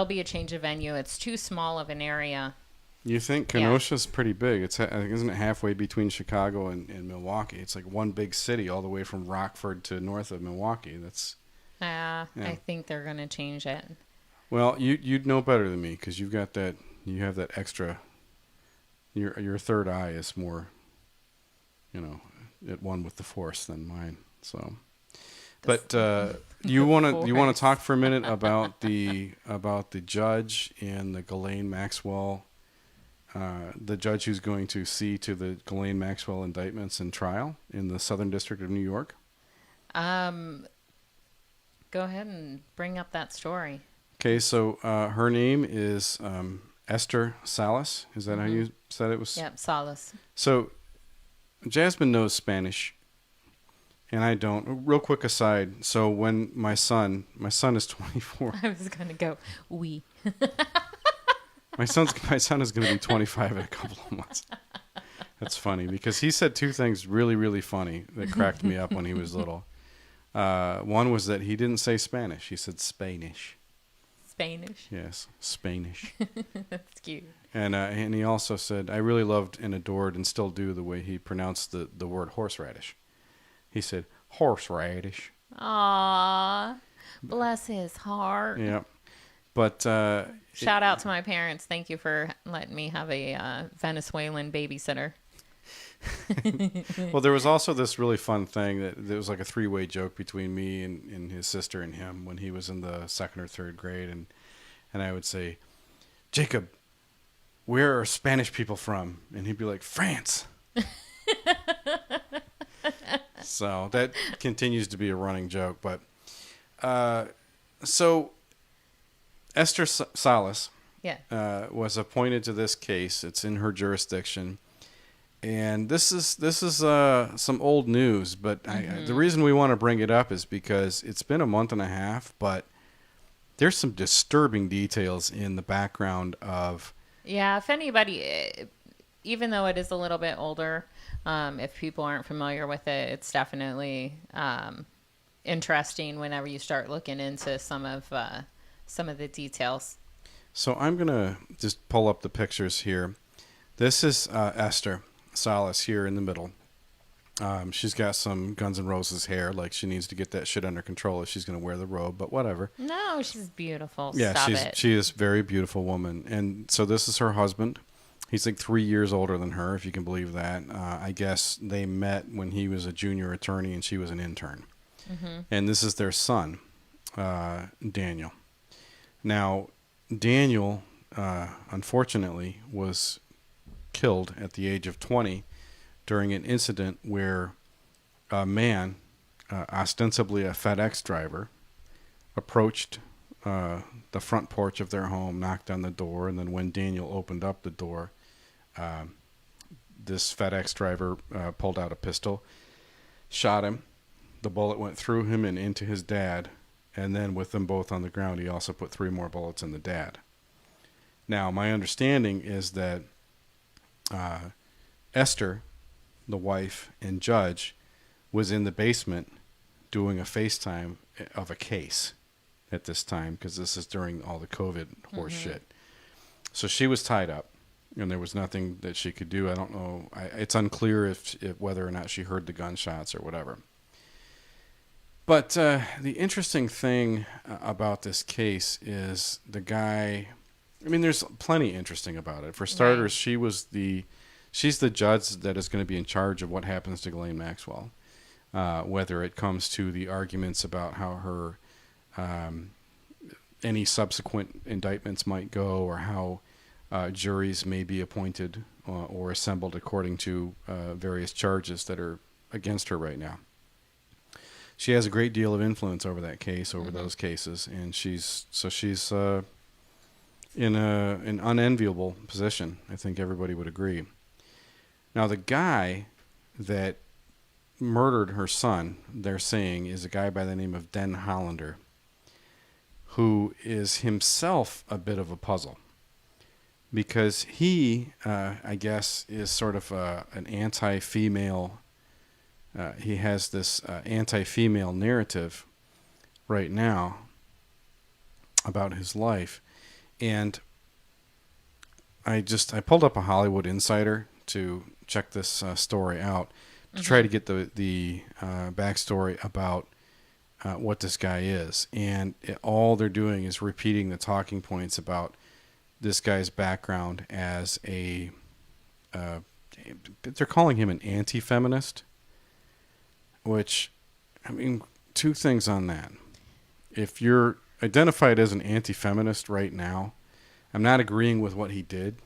be a change of venue. It's too small of an area. You think Kenosha's pretty big? Isn't it halfway between Chicago and Milwaukee? It's like one big city all the way from Rockford to north of Milwaukee. I think they're going to change it. Well, you'd know better than me because you've got that. You have that extra. Your third eye is more, at one with the force than mine. So, but you want to talk for a minute about the judge and the Ghislaine Maxwell. The judge who's going to see to the Ghislaine Maxwell indictments and trial in the Southern District of New York. Go ahead and bring up that story. Okay, so her name is Esther Salas. Is that how you said it was? Yep, Salas. So Jazmine knows Spanish, and I don't. Real quick aside. So when my son is 24. I was going to go, oui. My son is going to be 25 in a couple of months. That's funny because he said two things really, really funny that cracked me up when he was little. One was that he didn't say Spanish. He said Spanish. Spanish? Yes, Spanish. That's cute. And he also said, I really loved and adored and still do the way he pronounced the word horseradish. He said, horseradish. Aw, bless his heart. Yeah. But Shout out to my parents. Thank you for letting me have a Venezuelan babysitter. well, there was also this really fun thing that there was like a three-way joke between me and his sister and him when he was in the second or third grade, and I would say, Jacob, where are Spanish people from? And he'd be like, France. So that continues to be a running joke. But so Esther Salas was appointed to this case. It's in her jurisdiction. And this is some old news, but the reason we want to bring it up is because it's been a month and a half, but there's some disturbing details in the background of... Yeah, if anybody, even though it is a little bit older, if people aren't familiar with it, it's definitely interesting whenever you start looking into some of the details. So I'm going to just pull up the pictures here. This is Esther Salas here in the middle. She's got some Guns N' Roses hair, like she needs to get that shit under control if she's going to wear the robe, but whatever. No, she's beautiful. Yeah, Stop she is a very beautiful woman. And so this is her husband. He's like 3 years older than her, if you can believe that. I guess they met when he was a junior attorney and she was an intern. Mm-hmm. And this is their son, Daniel. Now, Daniel, unfortunately, was killed at the age of 20 during an incident where a man, ostensibly a FedEx driver, approached the front porch of their home, knocked on the door, and then when Daniel opened up the door, this FedEx driver pulled out a pistol, shot him. The bullet went through him and into his dad, and then with them both on the ground, he also put 3 more bullets in the dad. Now, my understanding is that Esther, the wife and judge, was in the basement doing a FaceTime of a case at this time, because this is during all the COVID horse shit. So she was tied up, and there was nothing that she could do. I don't know. It's unclear if whether or not she heard the gunshots or whatever. But the interesting thing about this case is the guy... I mean, there's plenty interesting about it. For starters, right. She's the judge that is going to be in charge of what happens to Ghislaine Maxwell, whether it comes to the arguments about how her any subsequent indictments might go, or how juries may be appointed or assembled according to various charges that are against her right now. She has a great deal of influence over that case, over those cases, and she's in an unenviable position. I think everybody would agree. Now, the guy that murdered her son, they're saying, is a guy by the name of Den Hollander, who is himself a bit of a puzzle. Because he, I guess, is sort of an anti-female... he has this anti-female narrative right now about his life. And I pulled up a Hollywood Insider to check this story out, to try to get the backstory about what this guy is. And all they're doing is repeating the talking points about this guy's background as they're calling him an anti-feminist, which, I mean, 2 things on that. If you're identified as an anti-feminist right now, I'm not agreeing with what he did,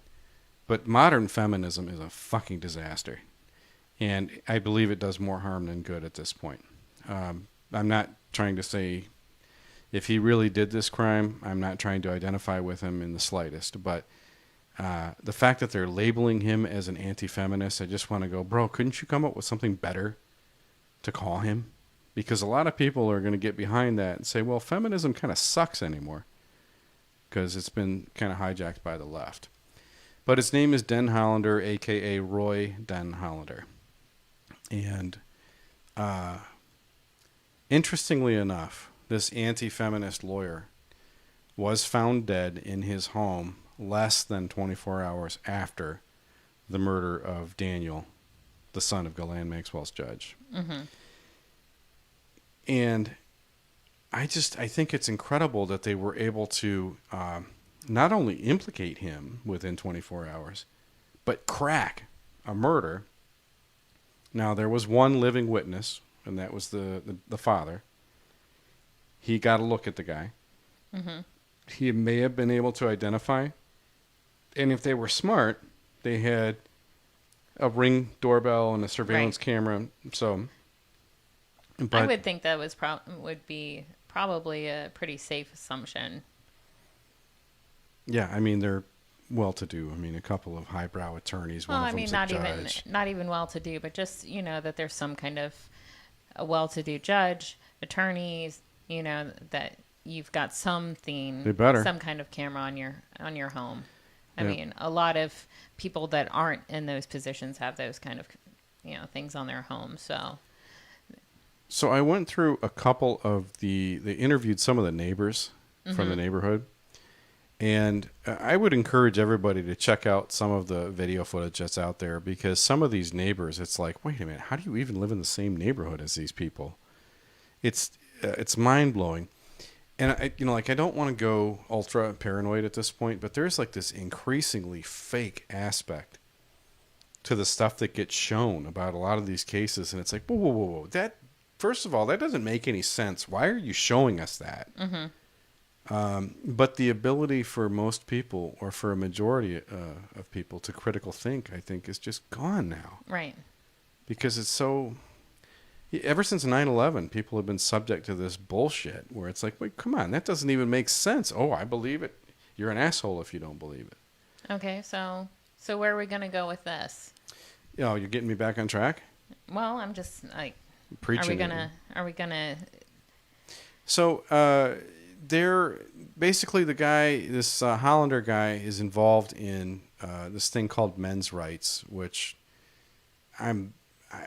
but modern feminism is a fucking disaster. And I believe it does more harm than good at this point. I'm not trying to say if he really did this crime, I'm not trying to identify with him in the slightest. But the fact that they're labeling him as an anti-feminist, I just want to go, bro, couldn't you come up with something better to call him? Because a lot of people are going to get behind that and say, well, feminism kind of sucks anymore, because it's been kind of hijacked by the left. But his name is Den Hollander, a.k.a. Roy Den Hollander. And interestingly enough, this anti-feminist lawyer was found dead in his home less than 24 hours after the murder of Daniel, the son of Ghislaine Maxwell's judge. Mm-hmm. And I think it's incredible that they were able to not only implicate him within 24 hours, but crack a murder. Now, there was one living witness, and that was the father. He got a look at the guy. Mm-hmm. He may have been able to identify. And if they were smart, they had a Ring doorbell and a surveillance camera. So, but I would think that would be probably a pretty safe assumption. yeah, I mean, they're well-to-do. I mean, a couple of highbrow attorneys. Well, One I of mean, them's a judge. not even well-to-do, but just, that there's some kind of a well-to-do judge, attorneys, that you've got something, They better. some kind of camera on your home. I Yeah. mean, a lot of people that aren't in those positions have those kind of, things on their home. So I went through a couple of they interviewed some of the neighbors from the neighborhood. And I would encourage everybody to check out some of the video footage that's out there, because some of these neighbors, it's like, wait a minute, how do you even live in the same neighborhood as these people? It's mind-blowing. And I don't want to go ultra paranoid at this point, but there's like this increasingly fake aspect to the stuff that gets shown about a lot of these cases. And it's like, whoa. That, first of all, that doesn't make any sense. Why are you showing us that? Mm-hmm. But the ability for most people, or for a majority of people, to critical think, I think, is just gone now. Right. Because it's so... Ever since 9/11, people have been subject to this bullshit where it's like, wait, come on, that doesn't even make sense. Oh, I believe it. You're an asshole if you don't believe it. Okay, so where are we going to go with this? You're getting me back on track? Well, I'm just like, Preaching. Are we gonna? So, they're basically the guy, this Hollander guy, is involved in this thing called men's rights, which I'm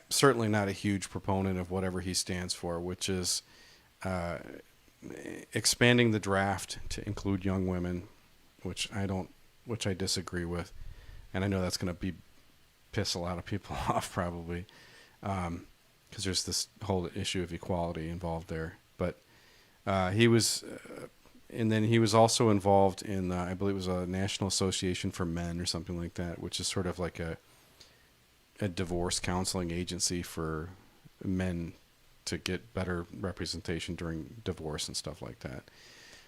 certainly not a huge proponent of whatever he stands for, which is expanding the draft to include young women, which I disagree with, and I know that's going to piss a lot of people off probably, because there's this whole issue of equality involved there. But he was, and then he was also involved in, I believe it was a National Association for Men or something like that, which is sort of like a divorce counseling agency for men to get better representation during divorce and stuff like that.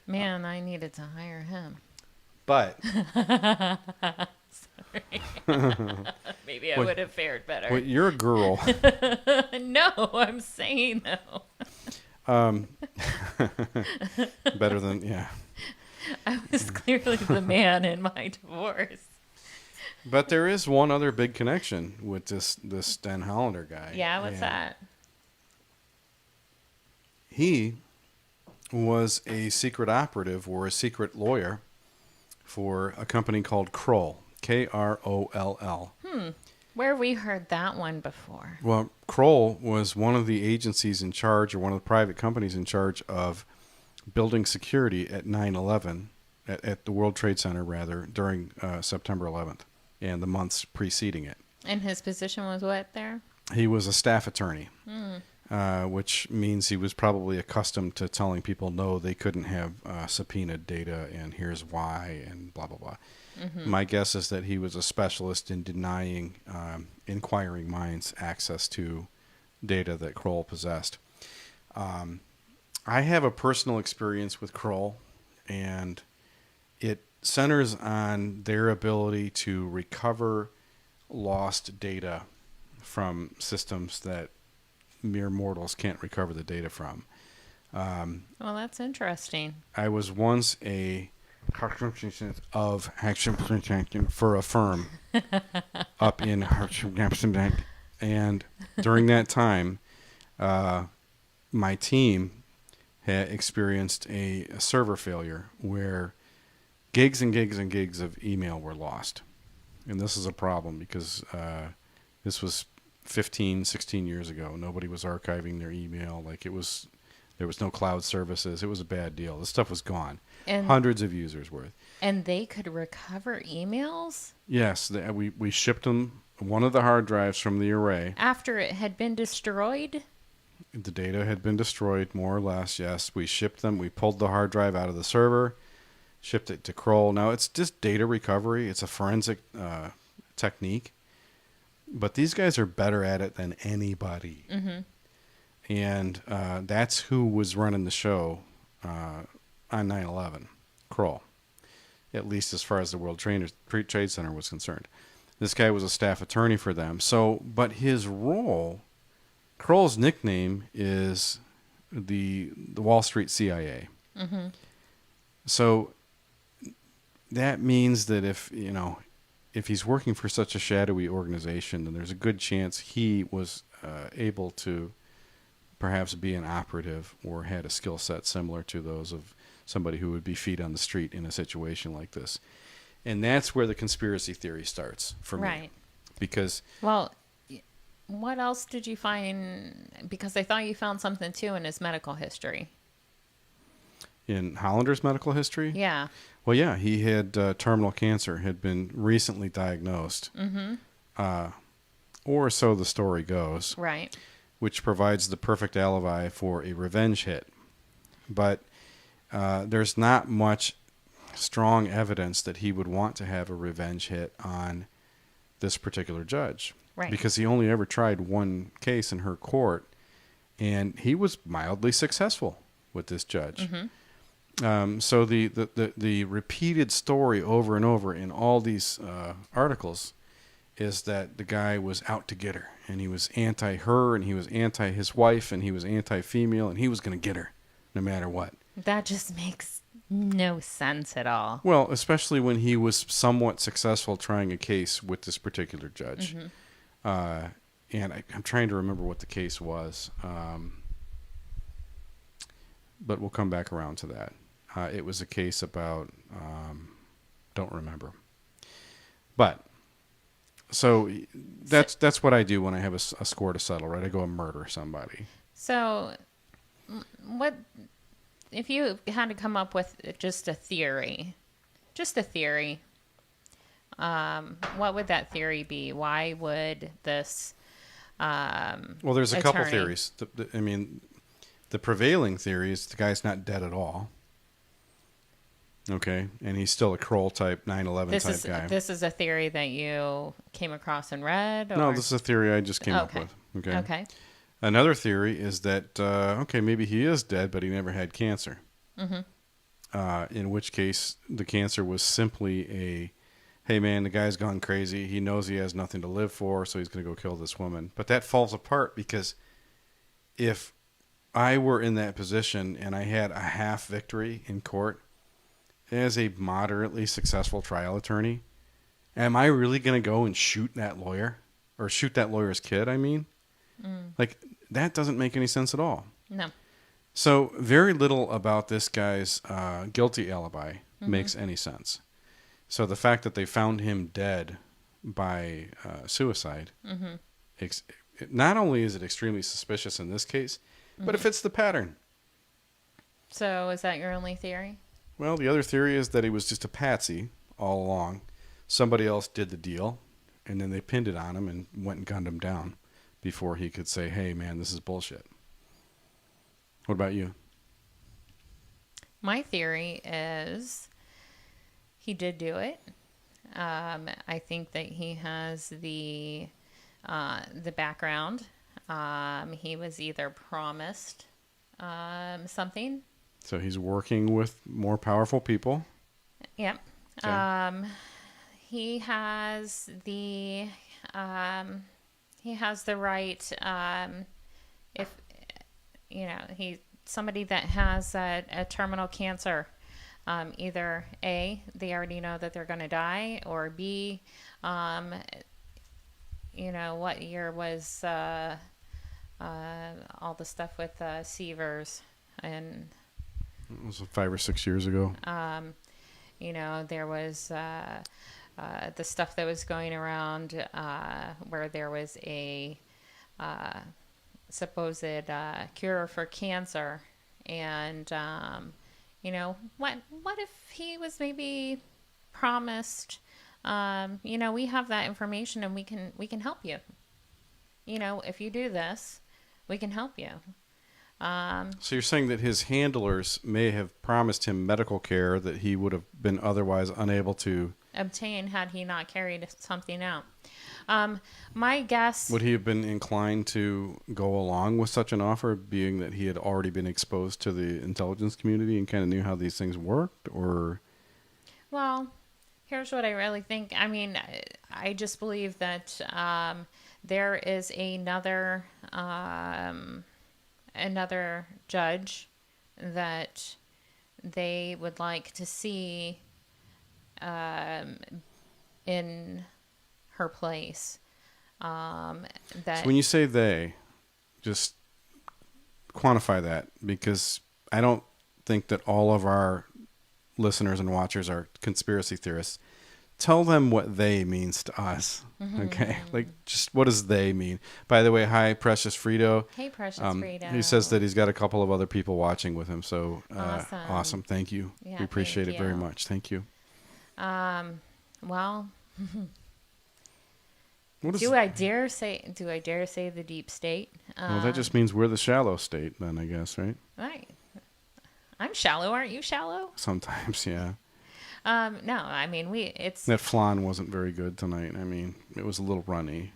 Man, I needed to hire him. But Sorry. Maybe I would have fared better. well, you're a girl. No, I'm saying though. Better than, yeah. I was clearly the man in my divorce. But there is one other big connection with this Dan Hollander guy. Yeah, what's that? He was a secret operative or a secret lawyer for a company called Kroll, Kroll. Where have we heard that one before? Well, Kroll was one of the agencies in charge, or one of the private companies in charge of building security at 9/11, at the World Trade Center, rather, during September 11th and the months preceding it. And his position was what there? He was a staff attorney, which means he was probably accustomed to telling people no, they couldn't have subpoenaed data, and here's why, and blah, blah, blah. Mm-hmm. My guess is that he was a specialist in denying inquiring minds access to data that Kroll possessed. I have a personal experience with Kroll, and it centers on their ability to recover lost data from systems that mere mortals can't recover the data from. Well, that's interesting. I was once a of action for a firm up in and during that time, my team had experienced a server failure where gigs and gigs and gigs of email were lost. And this is a problem because this was 15, 16 years ago. Nobody was archiving their email. There was no cloud services. It was a bad deal. This stuff was gone. And hundreds of users worth. And they could recover emails? Yes, we shipped them one of the hard drives from the array. After it had been destroyed? The data had been destroyed, more or less. Yes, we shipped them. We pulled the hard drive out of the server, shipped it to Kroll. Now, it's just data recovery. It's a forensic technique. But these guys are better at it than anybody. Mm-hmm. And that's who was running the show on 9/11, Kroll, at least as far as the World Trade Center was concerned. This guy was a staff attorney for them. So, but his role, Kroll's nickname is the Wall Street CIA. Mm-hmm. So that means that if he's working for such a shadowy organization, then there's a good chance he was able to perhaps be an operative or had a skill set similar to those of somebody who would be feet on the street in a situation like this. And that's where the conspiracy theory starts for me. Right. Because, Well, what else did you find? Because I thought you found something too in his medical history. in Hollander's medical history, Yeah. well, yeah, he had terminal cancer, had been recently diagnosed. Mm-hmm. Or so the story goes. Right. Which provides the perfect alibi for a revenge hit. But there's not much strong evidence that he would want to have a revenge hit on this particular judge. Right. Because he only ever tried one case in her court, and he was mildly successful with this judge. Mm-hmm. So the repeated story over and over in all these articles is that the guy was out to get her, and he was anti-her, and he was anti-his wife, and he was anti-female, and he was going to get her no matter what. That just makes no sense at all. Well, especially when he was somewhat successful trying a case with this particular judge. Mm-hmm. And I'm trying to remember what the case was, but we'll come back around to that. It was a case about, don't remember. But, so that's what I do when I have a score to settle, right? I go and murder somebody. So, what if you had to come up with just a theory? What would that theory be? Why would this? Well, there's a couple attorney- theories. The prevailing theory is the guy's not dead at all. Okay, and he's still a Kroll type 9/11 type guy. This is a theory that you came across and read? Or? No, this is a theory I just came up Okay. with. Okay. Another theory is that maybe he is dead, but he never had cancer. Mm-hmm. In which case, the cancer was simply hey man, the guy's gone crazy. He knows he has nothing to live for, so he's going to go kill this woman. But that falls apart because if I were in that position and I had a half victory in court as a moderately successful trial attorney, am I really going to go and shoot that lawyer or shoot that lawyer's kid? I mean, like that doesn't make any sense at all. No. So very little about this guy's guilty alibi makes any sense. So the fact that they found him dead by suicide, not only is it extremely suspicious in this case, but it fits the pattern. So is that your only theory? Well, the other theory is that he was just a patsy all along. Somebody else did the deal, and then they pinned it on him and went and gunned him down before he could say, hey, man, this is bullshit. What about you? My theory is he did do it. I think that he has the background. He was either promised something. So he's working with more powerful people. Yep. Okay. He has the right. If he's somebody that has a terminal cancer. Either A, they already know that they're going to die, or B, what year was all the stuff with Sievers, and It was 5 or 6 years ago. there was the stuff that was going around where there was a supposed cure for cancer, and what if he was maybe promised, we have that information and we can help you. If you do this, We can help you. So you're saying that his handlers may have promised him medical care that he would have been otherwise unable to Obtain had he not carried something out. My guess... Would he have been inclined to go along with such an offer, being that he had already been exposed to the intelligence community and kind of knew how these things worked? Or, Well, here's what I really think. I mean, I just believe that there is another judge that they would like to see in her place. That so when you say they, just quantify that, because I don't think that all of our listeners and watchers are conspiracy theorists. Tell them what they means to us. Okay. Like, just what does they mean? By the way, hi, Precious Frito. Hey, Precious Frito. He says that he's got a couple of other people watching with him. So Awesome. Thank you. Yeah, we appreciate thank it very you. much. Thank you. Well, What is, do I dare say the deep state? well, that just means we're the shallow state then, I guess, right? Right. I'm shallow. Aren't you shallow? Sometimes, yeah. No, I mean, it's That flan wasn't very good tonight. I mean, it was a little runny.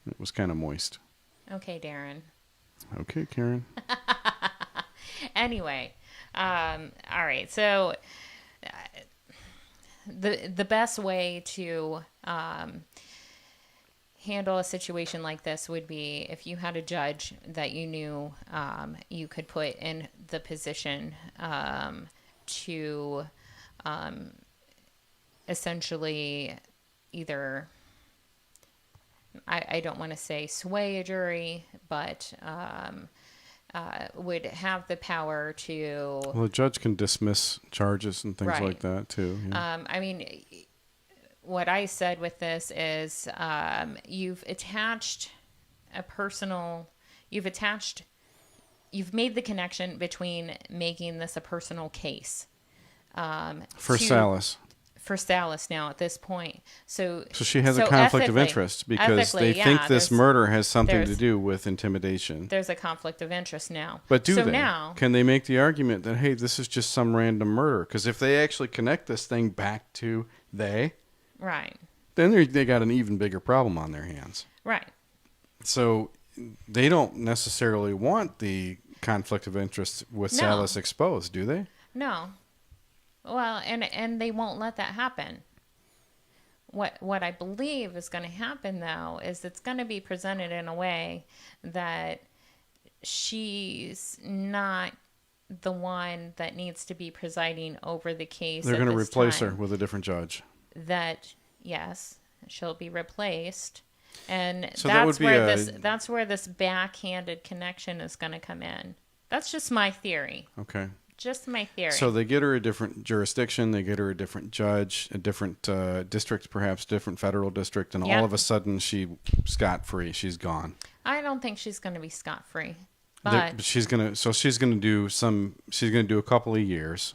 It was kind of moist. okay, Darren. Okay, Karen. Anyway, all right. So the best way to handle a situation like this would be if you had a judge that you knew you could put in the position to essentially either, I don't want to say sway a jury, but would have the power to... Well, the judge can dismiss charges and things Right. like that, too. Yeah. I mean, what I said with this is you've made the connection between making this a personal case. For Salas. For Salas now at this point. So she has a conflict of interest because they think this murder has something to there's- do with intimidation. There's a conflict of interest now. But do so they? Now, Can they make the argument that, hey, this is just some random murder? Because if they actually connect this thing back to they, right. then they got an even bigger problem on their hands. Right. So they don't necessarily want the conflict of interest with No. Salas exposed, do they? No. Well, and they won't let that happen. What I believe is going to happen, though, is it's going to be presented in a way that she's not the one that needs to be presiding over the case. They're going to replace her time. with a different judge. That, yes, she'll be replaced. And So that would be that's where this backhanded connection is going to come in. That's just my theory. Okay. Just my theory. So they get her a different jurisdiction, they get her a different judge, a different district, perhaps different federal district, and Yep. all of a sudden she's scot-free. She's gone. I don't think she's going to be scot-free. But But she's gonna do a couple of years.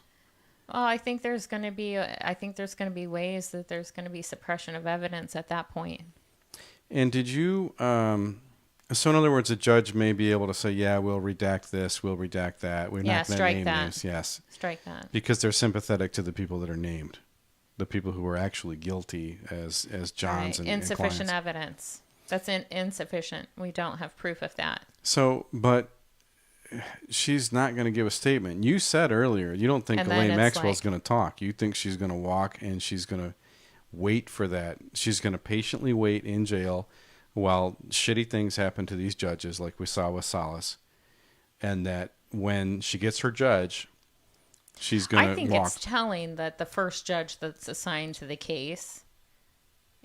well, I think there's going to be ways that there's going to be suppression of evidence at that point. And did you so in other words, a judge may be able to say, yeah, we'll redact this, we'll redact that. We're Yeah, not going to strike name that. names. Yes. Strike that. Because they're sympathetic to the people that are named. The people who are actually guilty as Johns Right. and Insufficient clients. evidence. That's insufficient. We don't have proof of that. So, but she's not going to give a statement. You said earlier you don't think And then Ghislaine it's Maxwell's like- going to talk. You think she's going to walk and she's going to wait for that. She's going to patiently wait in jail while shitty things happen to these judges like we saw with Salas. And that when she gets her judge, she's going to walk. I think it's telling that the first judge that's assigned to the case,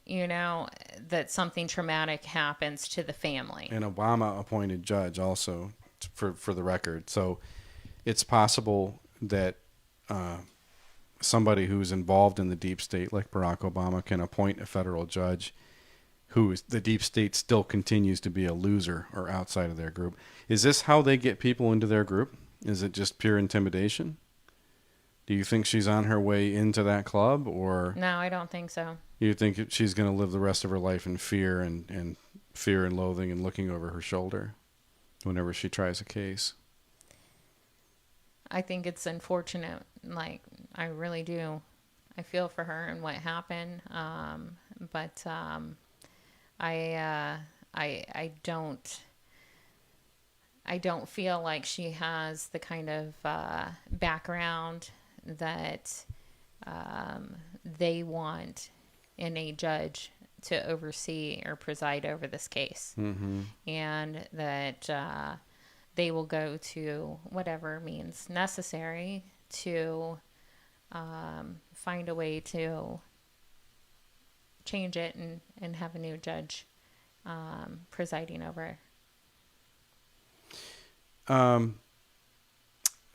that something traumatic happens to the family. An Obama appointed judge also, for the record. So it's possible that somebody who's involved in the deep state like Barack Obama can appoint a federal judge who is, the deep state still continues to be a loser or outside of their group. Is this how they get people into their group? Is it just pure intimidation? Do you think she's on her way into that club, or No, I don't think so. you think she's going to live the rest of her life in fear and loathing and looking over her shoulder? whenever she tries a case. I think it's unfortunate. Like, I really do. I feel for her and what happened. But I don't feel like she has the kind of background that they want in a judge to oversee or preside over this case. Mm-hmm. And that they will go to whatever means necessary to find a way to change it and have a new judge presiding over it.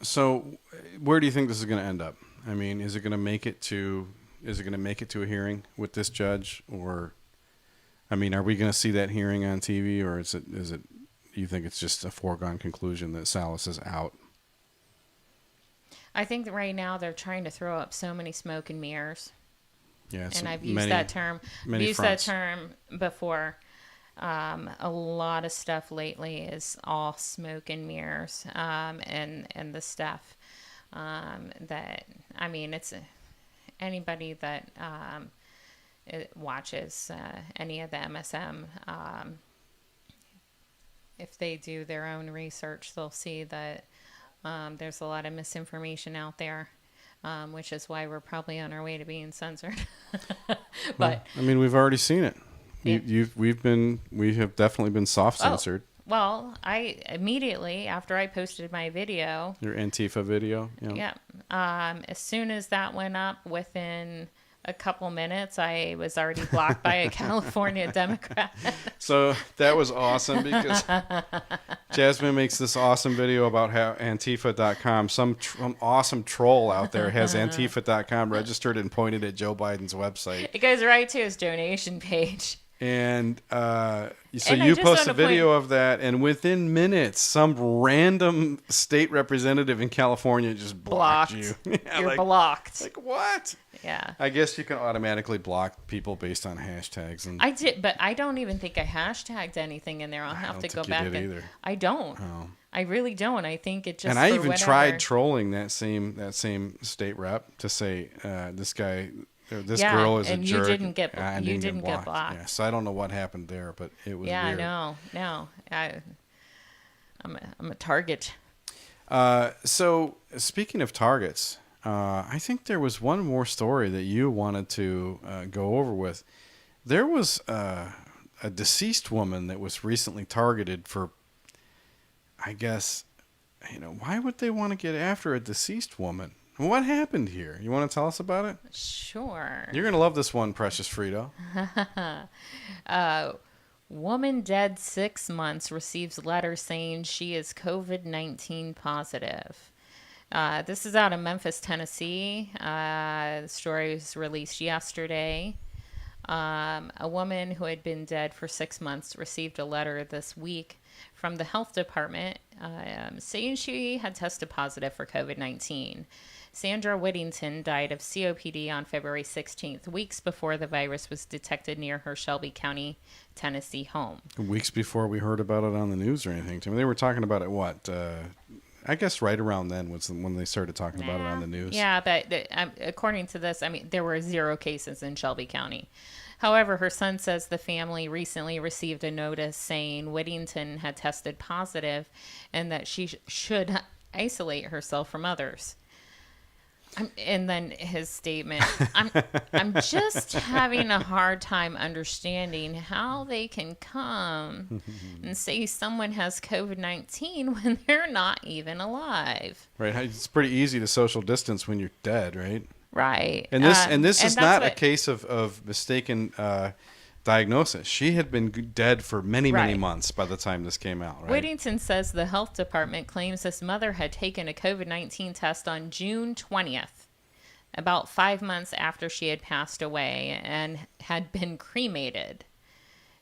So where do you think this is going to end up? I mean, is it going to make it to a hearing with this judge, or, I mean, are we going to see that hearing on TV, or is it you think it's just a foregone conclusion that Salas is out? I think that right now they're trying to throw up so many smoke and mirrors. Yeah, And I've used that term. I've used that term before. A lot of stuff lately is all smoke and mirrors, and the stuff that, I mean, it's anybody that watches any of the MSM. If they do their own research, they'll see that there's a lot of misinformation out there. Which is why we're probably on our way to being censored. But well, I mean, we've already seen it. Yeah. We have definitely been soft censored. Well, I immediately after I posted my video, Your Antifa video. as soon as that went up, within a couple minutes, I was already blocked by a California Democrat. So that was awesome because Jazmine makes this awesome video about how Antifa.com, some awesome troll out there has Antifa.com registered and pointed at Joe Biden's website. It goes right to his donation page. And so And I you just post want a to video of that, and within minutes, some random state representative in California just blocked you. Yeah, You're blocked. Like what? Yeah. I guess you can automatically block people based on hashtags. And I did, but I don't even think I hashtagged anything in there. I'll have to go back and either. I don't. Oh. I really don't. I think it just. And I for even whatever. tried trolling that same state rep to say this guy. This girl is a jerk. You didn't get you didn't get blocked. Yeah, so I don't know what happened there, but it was weird. No. I'm a target. So speaking of targets, I think there was one more story that you wanted to go over with. There was a deceased woman that was recently targeted for, I guess, why would they want to get after a deceased woman? What happened here? You want to tell us about it? Sure. You're going to love this one, Precious Frito. Woman dead 6 months receives letter saying she is COVID-19 positive. This is out of Memphis, Tennessee. The story was released yesterday. A woman who had been dead for 6 months received a letter this week from the health department saying she had tested positive for COVID-19. Sandra Whittington died of COPD on February 16th, weeks before the virus was detected near her Shelby County, Tennessee home. Weeks before we heard about it on the news or anything. I mean, they were talking about it, I guess right around then was when they started talking about it on the news. Yeah, but according to this, I mean, there were 0 cases in Shelby County. However, her son says the family recently received a notice saying Whittington had tested positive and that she should isolate herself from others. And then his statement, I'm just having a hard time understanding how they can come and say someone has COVID-19 when they're not even alive. Right. It's pretty easy to social distance when you're dead, right? Right. And this is not a case of mistaken diagnosis. She had been dead for many months by the time this came out. Right? Whittington says the health department claims this mother had taken a COVID-19 test on June 20th, about 5 months after she had passed away and had been cremated.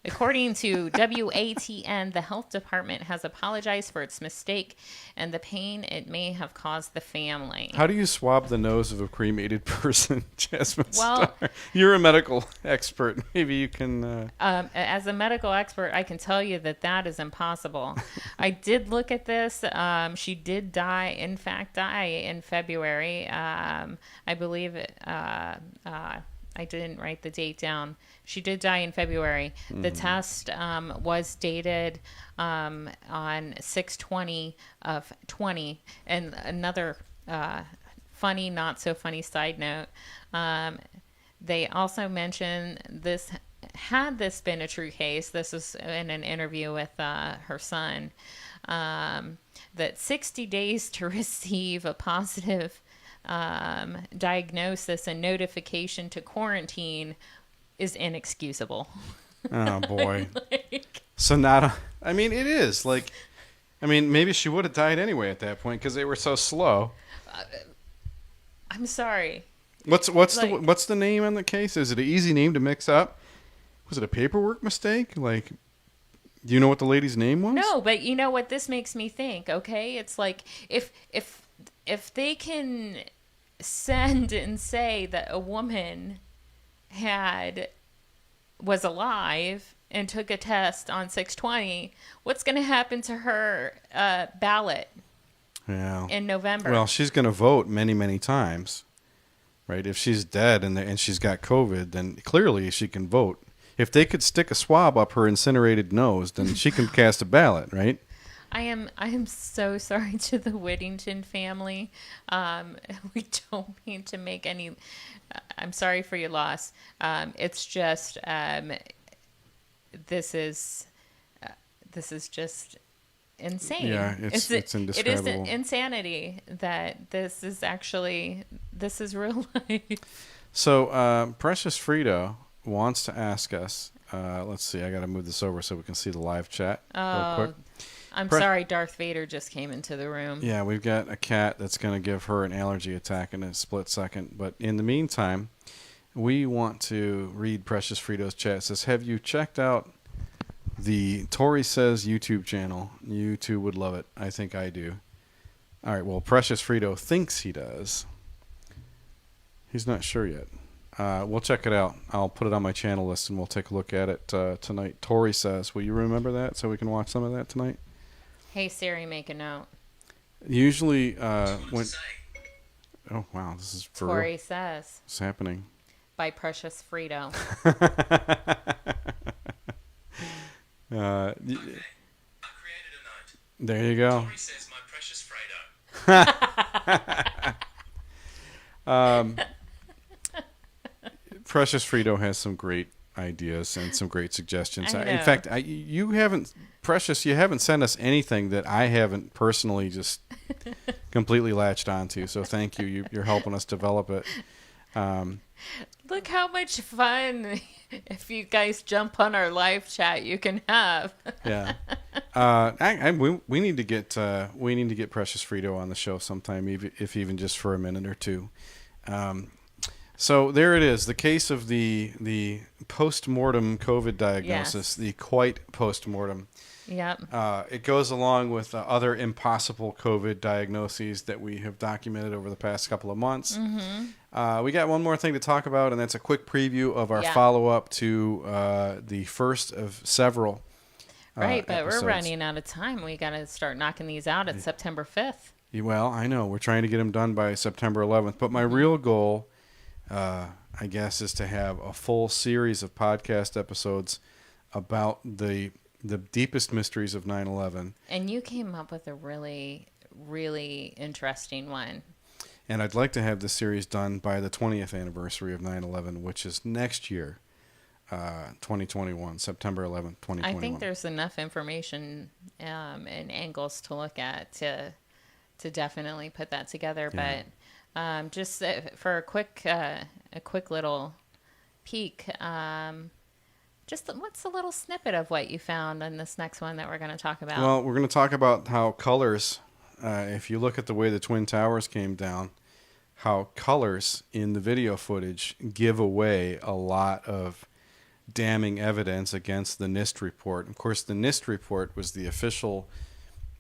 According to WATN, the health department has apologized for its mistake and the pain it may have caused the family. How do you swab the nose of a cremated person, Jasmine Well- Starr? You're a medical expert. Maybe you can... As a medical expert, I can tell you that is impossible. I did look at this. She did die in February. I believe it. I didn't write the date down. She did die in February. The test was dated on 6/20 of 20. And another funny, not so funny side note, they also mentioned this, had this been a true case, this was in an interview with her son, that 60 days to receive a positive diagnosis and notification to quarantine is inexcusable. Oh, boy. Like, Sonata. I mean, it is. Like, I mean, maybe she would have died anyway at that point because they were so slow. I'm sorry. What's the name on the case? Is it an easy name to mix up? Was it a paperwork mistake? Like, do you know what the lady's name was? No, but you know what this makes me think, okay? It's like if they can send and say that a woman was alive and took a test on 6/20, what's going to happen to her ballot Yeah. in November? Well, she's going to vote many, many times, right? If she's dead and she's got COVID, then clearly she can vote. If they could stick a swab up her incinerated nose, then she can cast a ballot, right? I am so sorry to the Whittington family. We don't mean to make any. I'm sorry for your loss. It's just this is just insane. Yeah, it's indescribable. It is insanity that this is real life. So, Precious Frito wants to ask us. Let's see. I got to move this over so we can see the live chat real quick. I'm sorry, Darth Vader just came into the room. Yeah, we've got a cat that's going to give her an allergy attack in a split second. But in the meantime, we want to read Precious Frito's chat. It says, have you checked out the Tori Says YouTube channel? You too would love it. I think I do. All right, well, Precious Frito thinks he does. He's not sure yet. We'll check it out. I'll put it on my channel list and we'll take a look at it tonight. Tori Says, will you remember that so we can watch some of that tonight? Hey Siri, make a note. Usually, when... Oh, wow, this is for Tori real. Says What's happening? by Precious Frito. I created a note. There you go. Tori says my precious Fredo. Precious Frito has some great ideas and some great suggestions. I In know. fact, you haven't sent us anything that I haven't personally just completely latched onto. So thank you. You're helping us develop it. Look how much fun, if you guys jump on our live chat, you can have. Yeah. We need to get Precious Frito on the show sometime, if even just for a minute or two. So there it is, the case of the post-mortem COVID diagnosis, Yes. the quite post-mortem. Yep. It goes along with other impossible COVID diagnoses that we have documented over the past couple of months. We got one more thing to talk about, and that's a quick preview of our Yeah. follow-up to the first of several Right, but episodes. we're running out of time. We got to start knocking these out at September 5th. Well, I know. We're trying to get them done by September 11th. But my real goal, I guess, is to have a full series of podcast episodes about the deepest mysteries of 9/11. And you came up with a really, really interesting one. And I'd like to have this series done by the 20th anniversary of 9/11, which is next year, 2021, September 11th, 2021. I think there's enough information and angles to look at to definitely put that together. Yeah. But just for a quick little peek, just what's a little snippet of what you found in this next one that we're going to talk about? Well, we're going to talk about how colors, if you look at the way the Twin Towers came down, how colors in the video footage give away a lot of damning evidence against the NIST report. Of course, the NIST report was the official,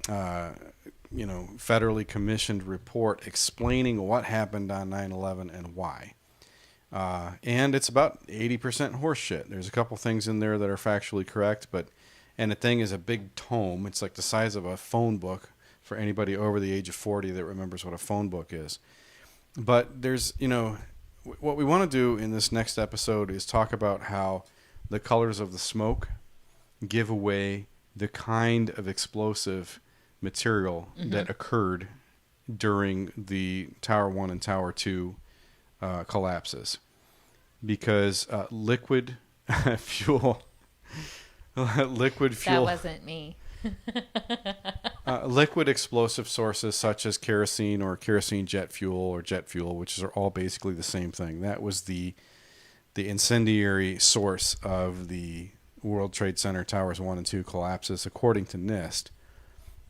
federally commissioned report explaining what happened on 9/11 and why. And it's about 80% horseshit. There's a couple things in there that are factually correct, and the thing is a big tome. It's like the size of a phone book for anybody over the age of 40 that remembers what a phone book is. But there's, what we want to do in this next episode is talk about how the colors of the smoke give away the kind of explosive material that occurred during the Tower 1 and Tower 2 collapses. Because liquid fuel... That wasn't me. Liquid explosive sources such as kerosene or kerosene jet fuel, which are all basically the same thing. That was the incendiary source of the World Trade Center Towers 1 and 2 collapses, according to NIST.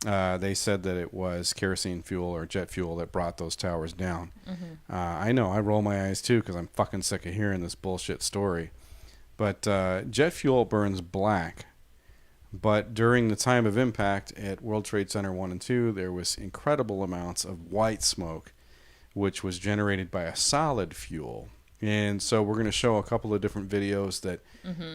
They said that it was kerosene fuel or jet fuel that brought those towers down. I know, I roll my eyes too because I'm fucking sick of hearing this bullshit story. But jet fuel burns black. But during the time of impact at World Trade Center 1 and 2, there was incredible amounts of white smoke, which was generated by a solid fuel. And so we're going to show a couple of different videos that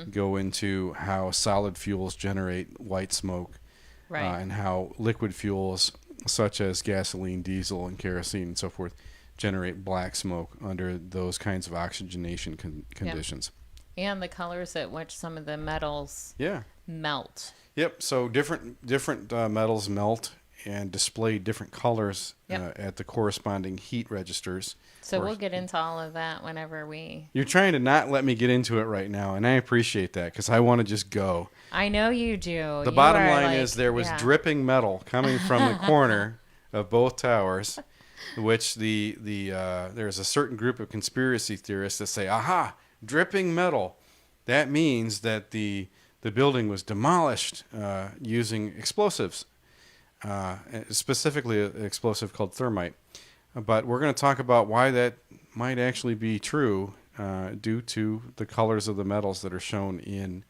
go into how solid fuels generate white smoke, Right. and how liquid fuels such as gasoline, diesel, and kerosene and so forth generate black smoke under those kinds of oxygenation conditions. And the colors at which some of the metals melt. Yep. So different metals melt and display different colors at the corresponding heat registers. So we'll get into all of that whenever we... You're trying to not let me get into it right now, and I appreciate that because I want to just go. I know you do. The bottom line is there was dripping metal coming from the corner of both towers, which there's a certain group of conspiracy theorists that say, aha, dripping metal. That means that the building was demolished using explosives, specifically an explosive called thermite. But we're going to talk about why that might actually be true due to the colors of the metals that are shown in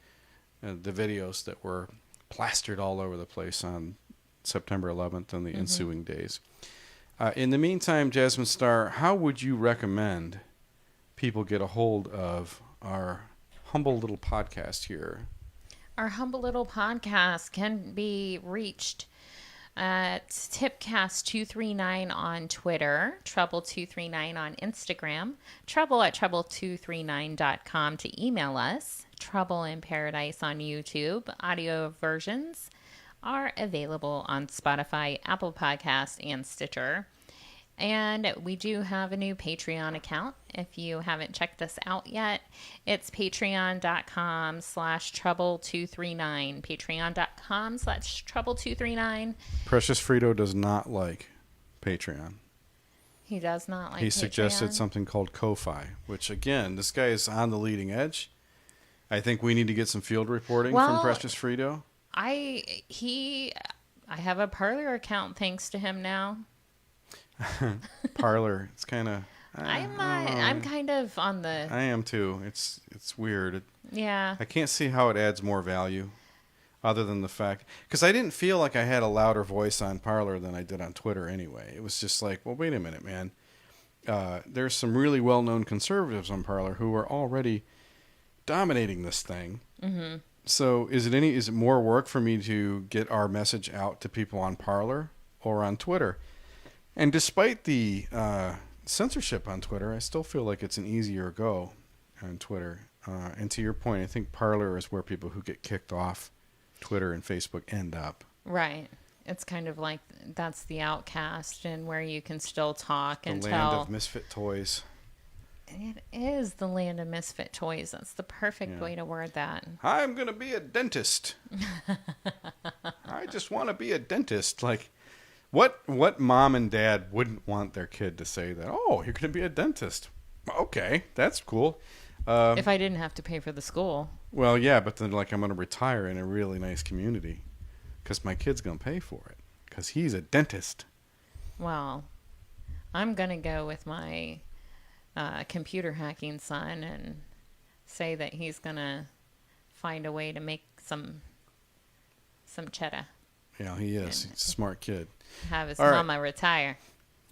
the videos that were plastered all over the place on September 11th and the ensuing days. In the meantime, Jasmine Starr, how would you recommend people get a hold of our humble little podcast here? Our humble little podcast can be reached at Tipcast239 on Twitter, Trouble239 on Instagram, trouble@trouble239.com to email us, Trouble in Paradise on YouTube. Audio versions are available on Spotify, Apple Podcasts, and Stitcher. And we do have a new Patreon account. If you haven't checked us out yet, it's patreon.com/trouble239. Patreon.com/trouble239. Precious Frito does not like Patreon. He does not like He Patreon. suggested something called Ko-Fi, which, again, this guy is on the leading edge. I think we need to get some field reporting from Precious Frito. I have a Parler account thanks to him now. Parler, it's kind of... I'm kind of on the... I am too. It's weird. Yeah. I can't see how it adds more value other than the fact... Because I didn't feel like I had a louder voice on Parler than I did on Twitter anyway. It was just like, well, wait a minute, man. There's some really well-known conservatives on Parler who are already dominating this thing. Mm-hmm. So is it more work for me to get our message out to people on Parler or on Twitter? And despite the censorship on Twitter, I still feel like it's an easier go on Twitter. And to your point, I think Parler is where people who get kicked off Twitter and Facebook end up. Right. It's kind of like that's the outcast and where you can still talk and tell. The land of misfit toys. It is the land of misfit toys. That's the perfect way to word that. I'm going to be a dentist. I just want to be a dentist. Like... What mom and dad wouldn't want their kid to say that? Oh, you're going to be a dentist. Okay, that's cool. If I didn't have to pay for the school. Well, yeah, but then I'm going to retire in a really nice community because my kid's going to pay for it because he's a dentist. Well, I'm going to go with my computer hacking son and say that he's going to find a way to make some cheddar. Yeah, he is. He's a smart kid. Have his All right. mama retire.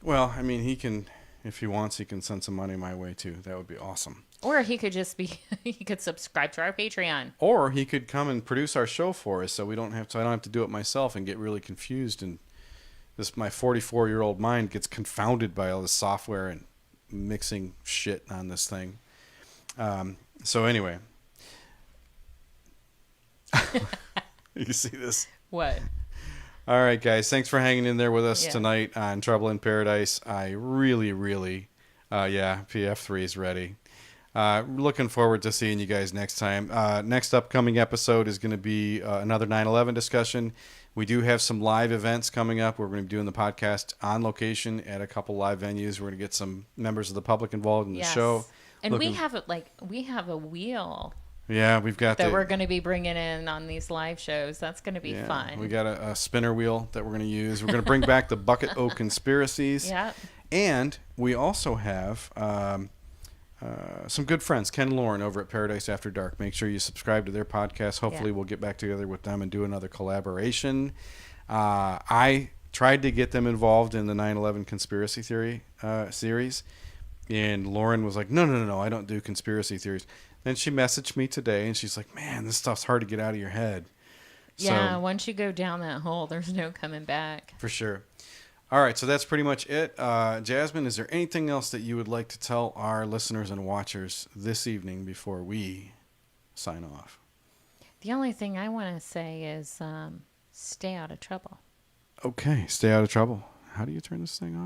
Well, I mean, he can, if he wants, he can send some money my way too. That would be awesome. Or he could just be, he could subscribe to our Patreon. Or he could come and produce our show for us, so I don't have to do it myself and get really confused. And my 44-year-old mind gets confounded by all this software and mixing shit on this thing. So anyway, you see this. What? All right, guys. Thanks for hanging in there with us Yeah. tonight on Trouble in Paradise. I really, PF3 is ready. Looking forward to seeing you guys next time. Next upcoming episode is going to be another 9/11 discussion. We do have some live events coming up. We're going to be doing the podcast on location at a couple live venues. We're going to get some members of the public involved in the show. And we have a wheel Yeah, we've got that we're going to be bringing in on these live shows. That's going to be fun. We got a spinner wheel that we're going to use. We're going to bring back the Bucket O Conspiracies. Yeah. And we also have some good friends, Ken and Lauren over at Paradise After Dark. Make sure you subscribe to their podcast. Hopefully we'll get back together with them and do another collaboration. I tried to get them involved in the 9/11 conspiracy theory series. And Lauren was like, no, I don't do conspiracy theories. Then she messaged me today, and she's like, man, this stuff's hard to get out of your head. Yeah, So, once you go down that hole, there's no coming back. for sure. All right, so that's pretty much it. Jazmine, is there anything else that you would like to tell our listeners and watchers this evening before we sign off? The only thing I want to say is stay out of trouble. Okay, stay out of trouble. How do you turn this thing off?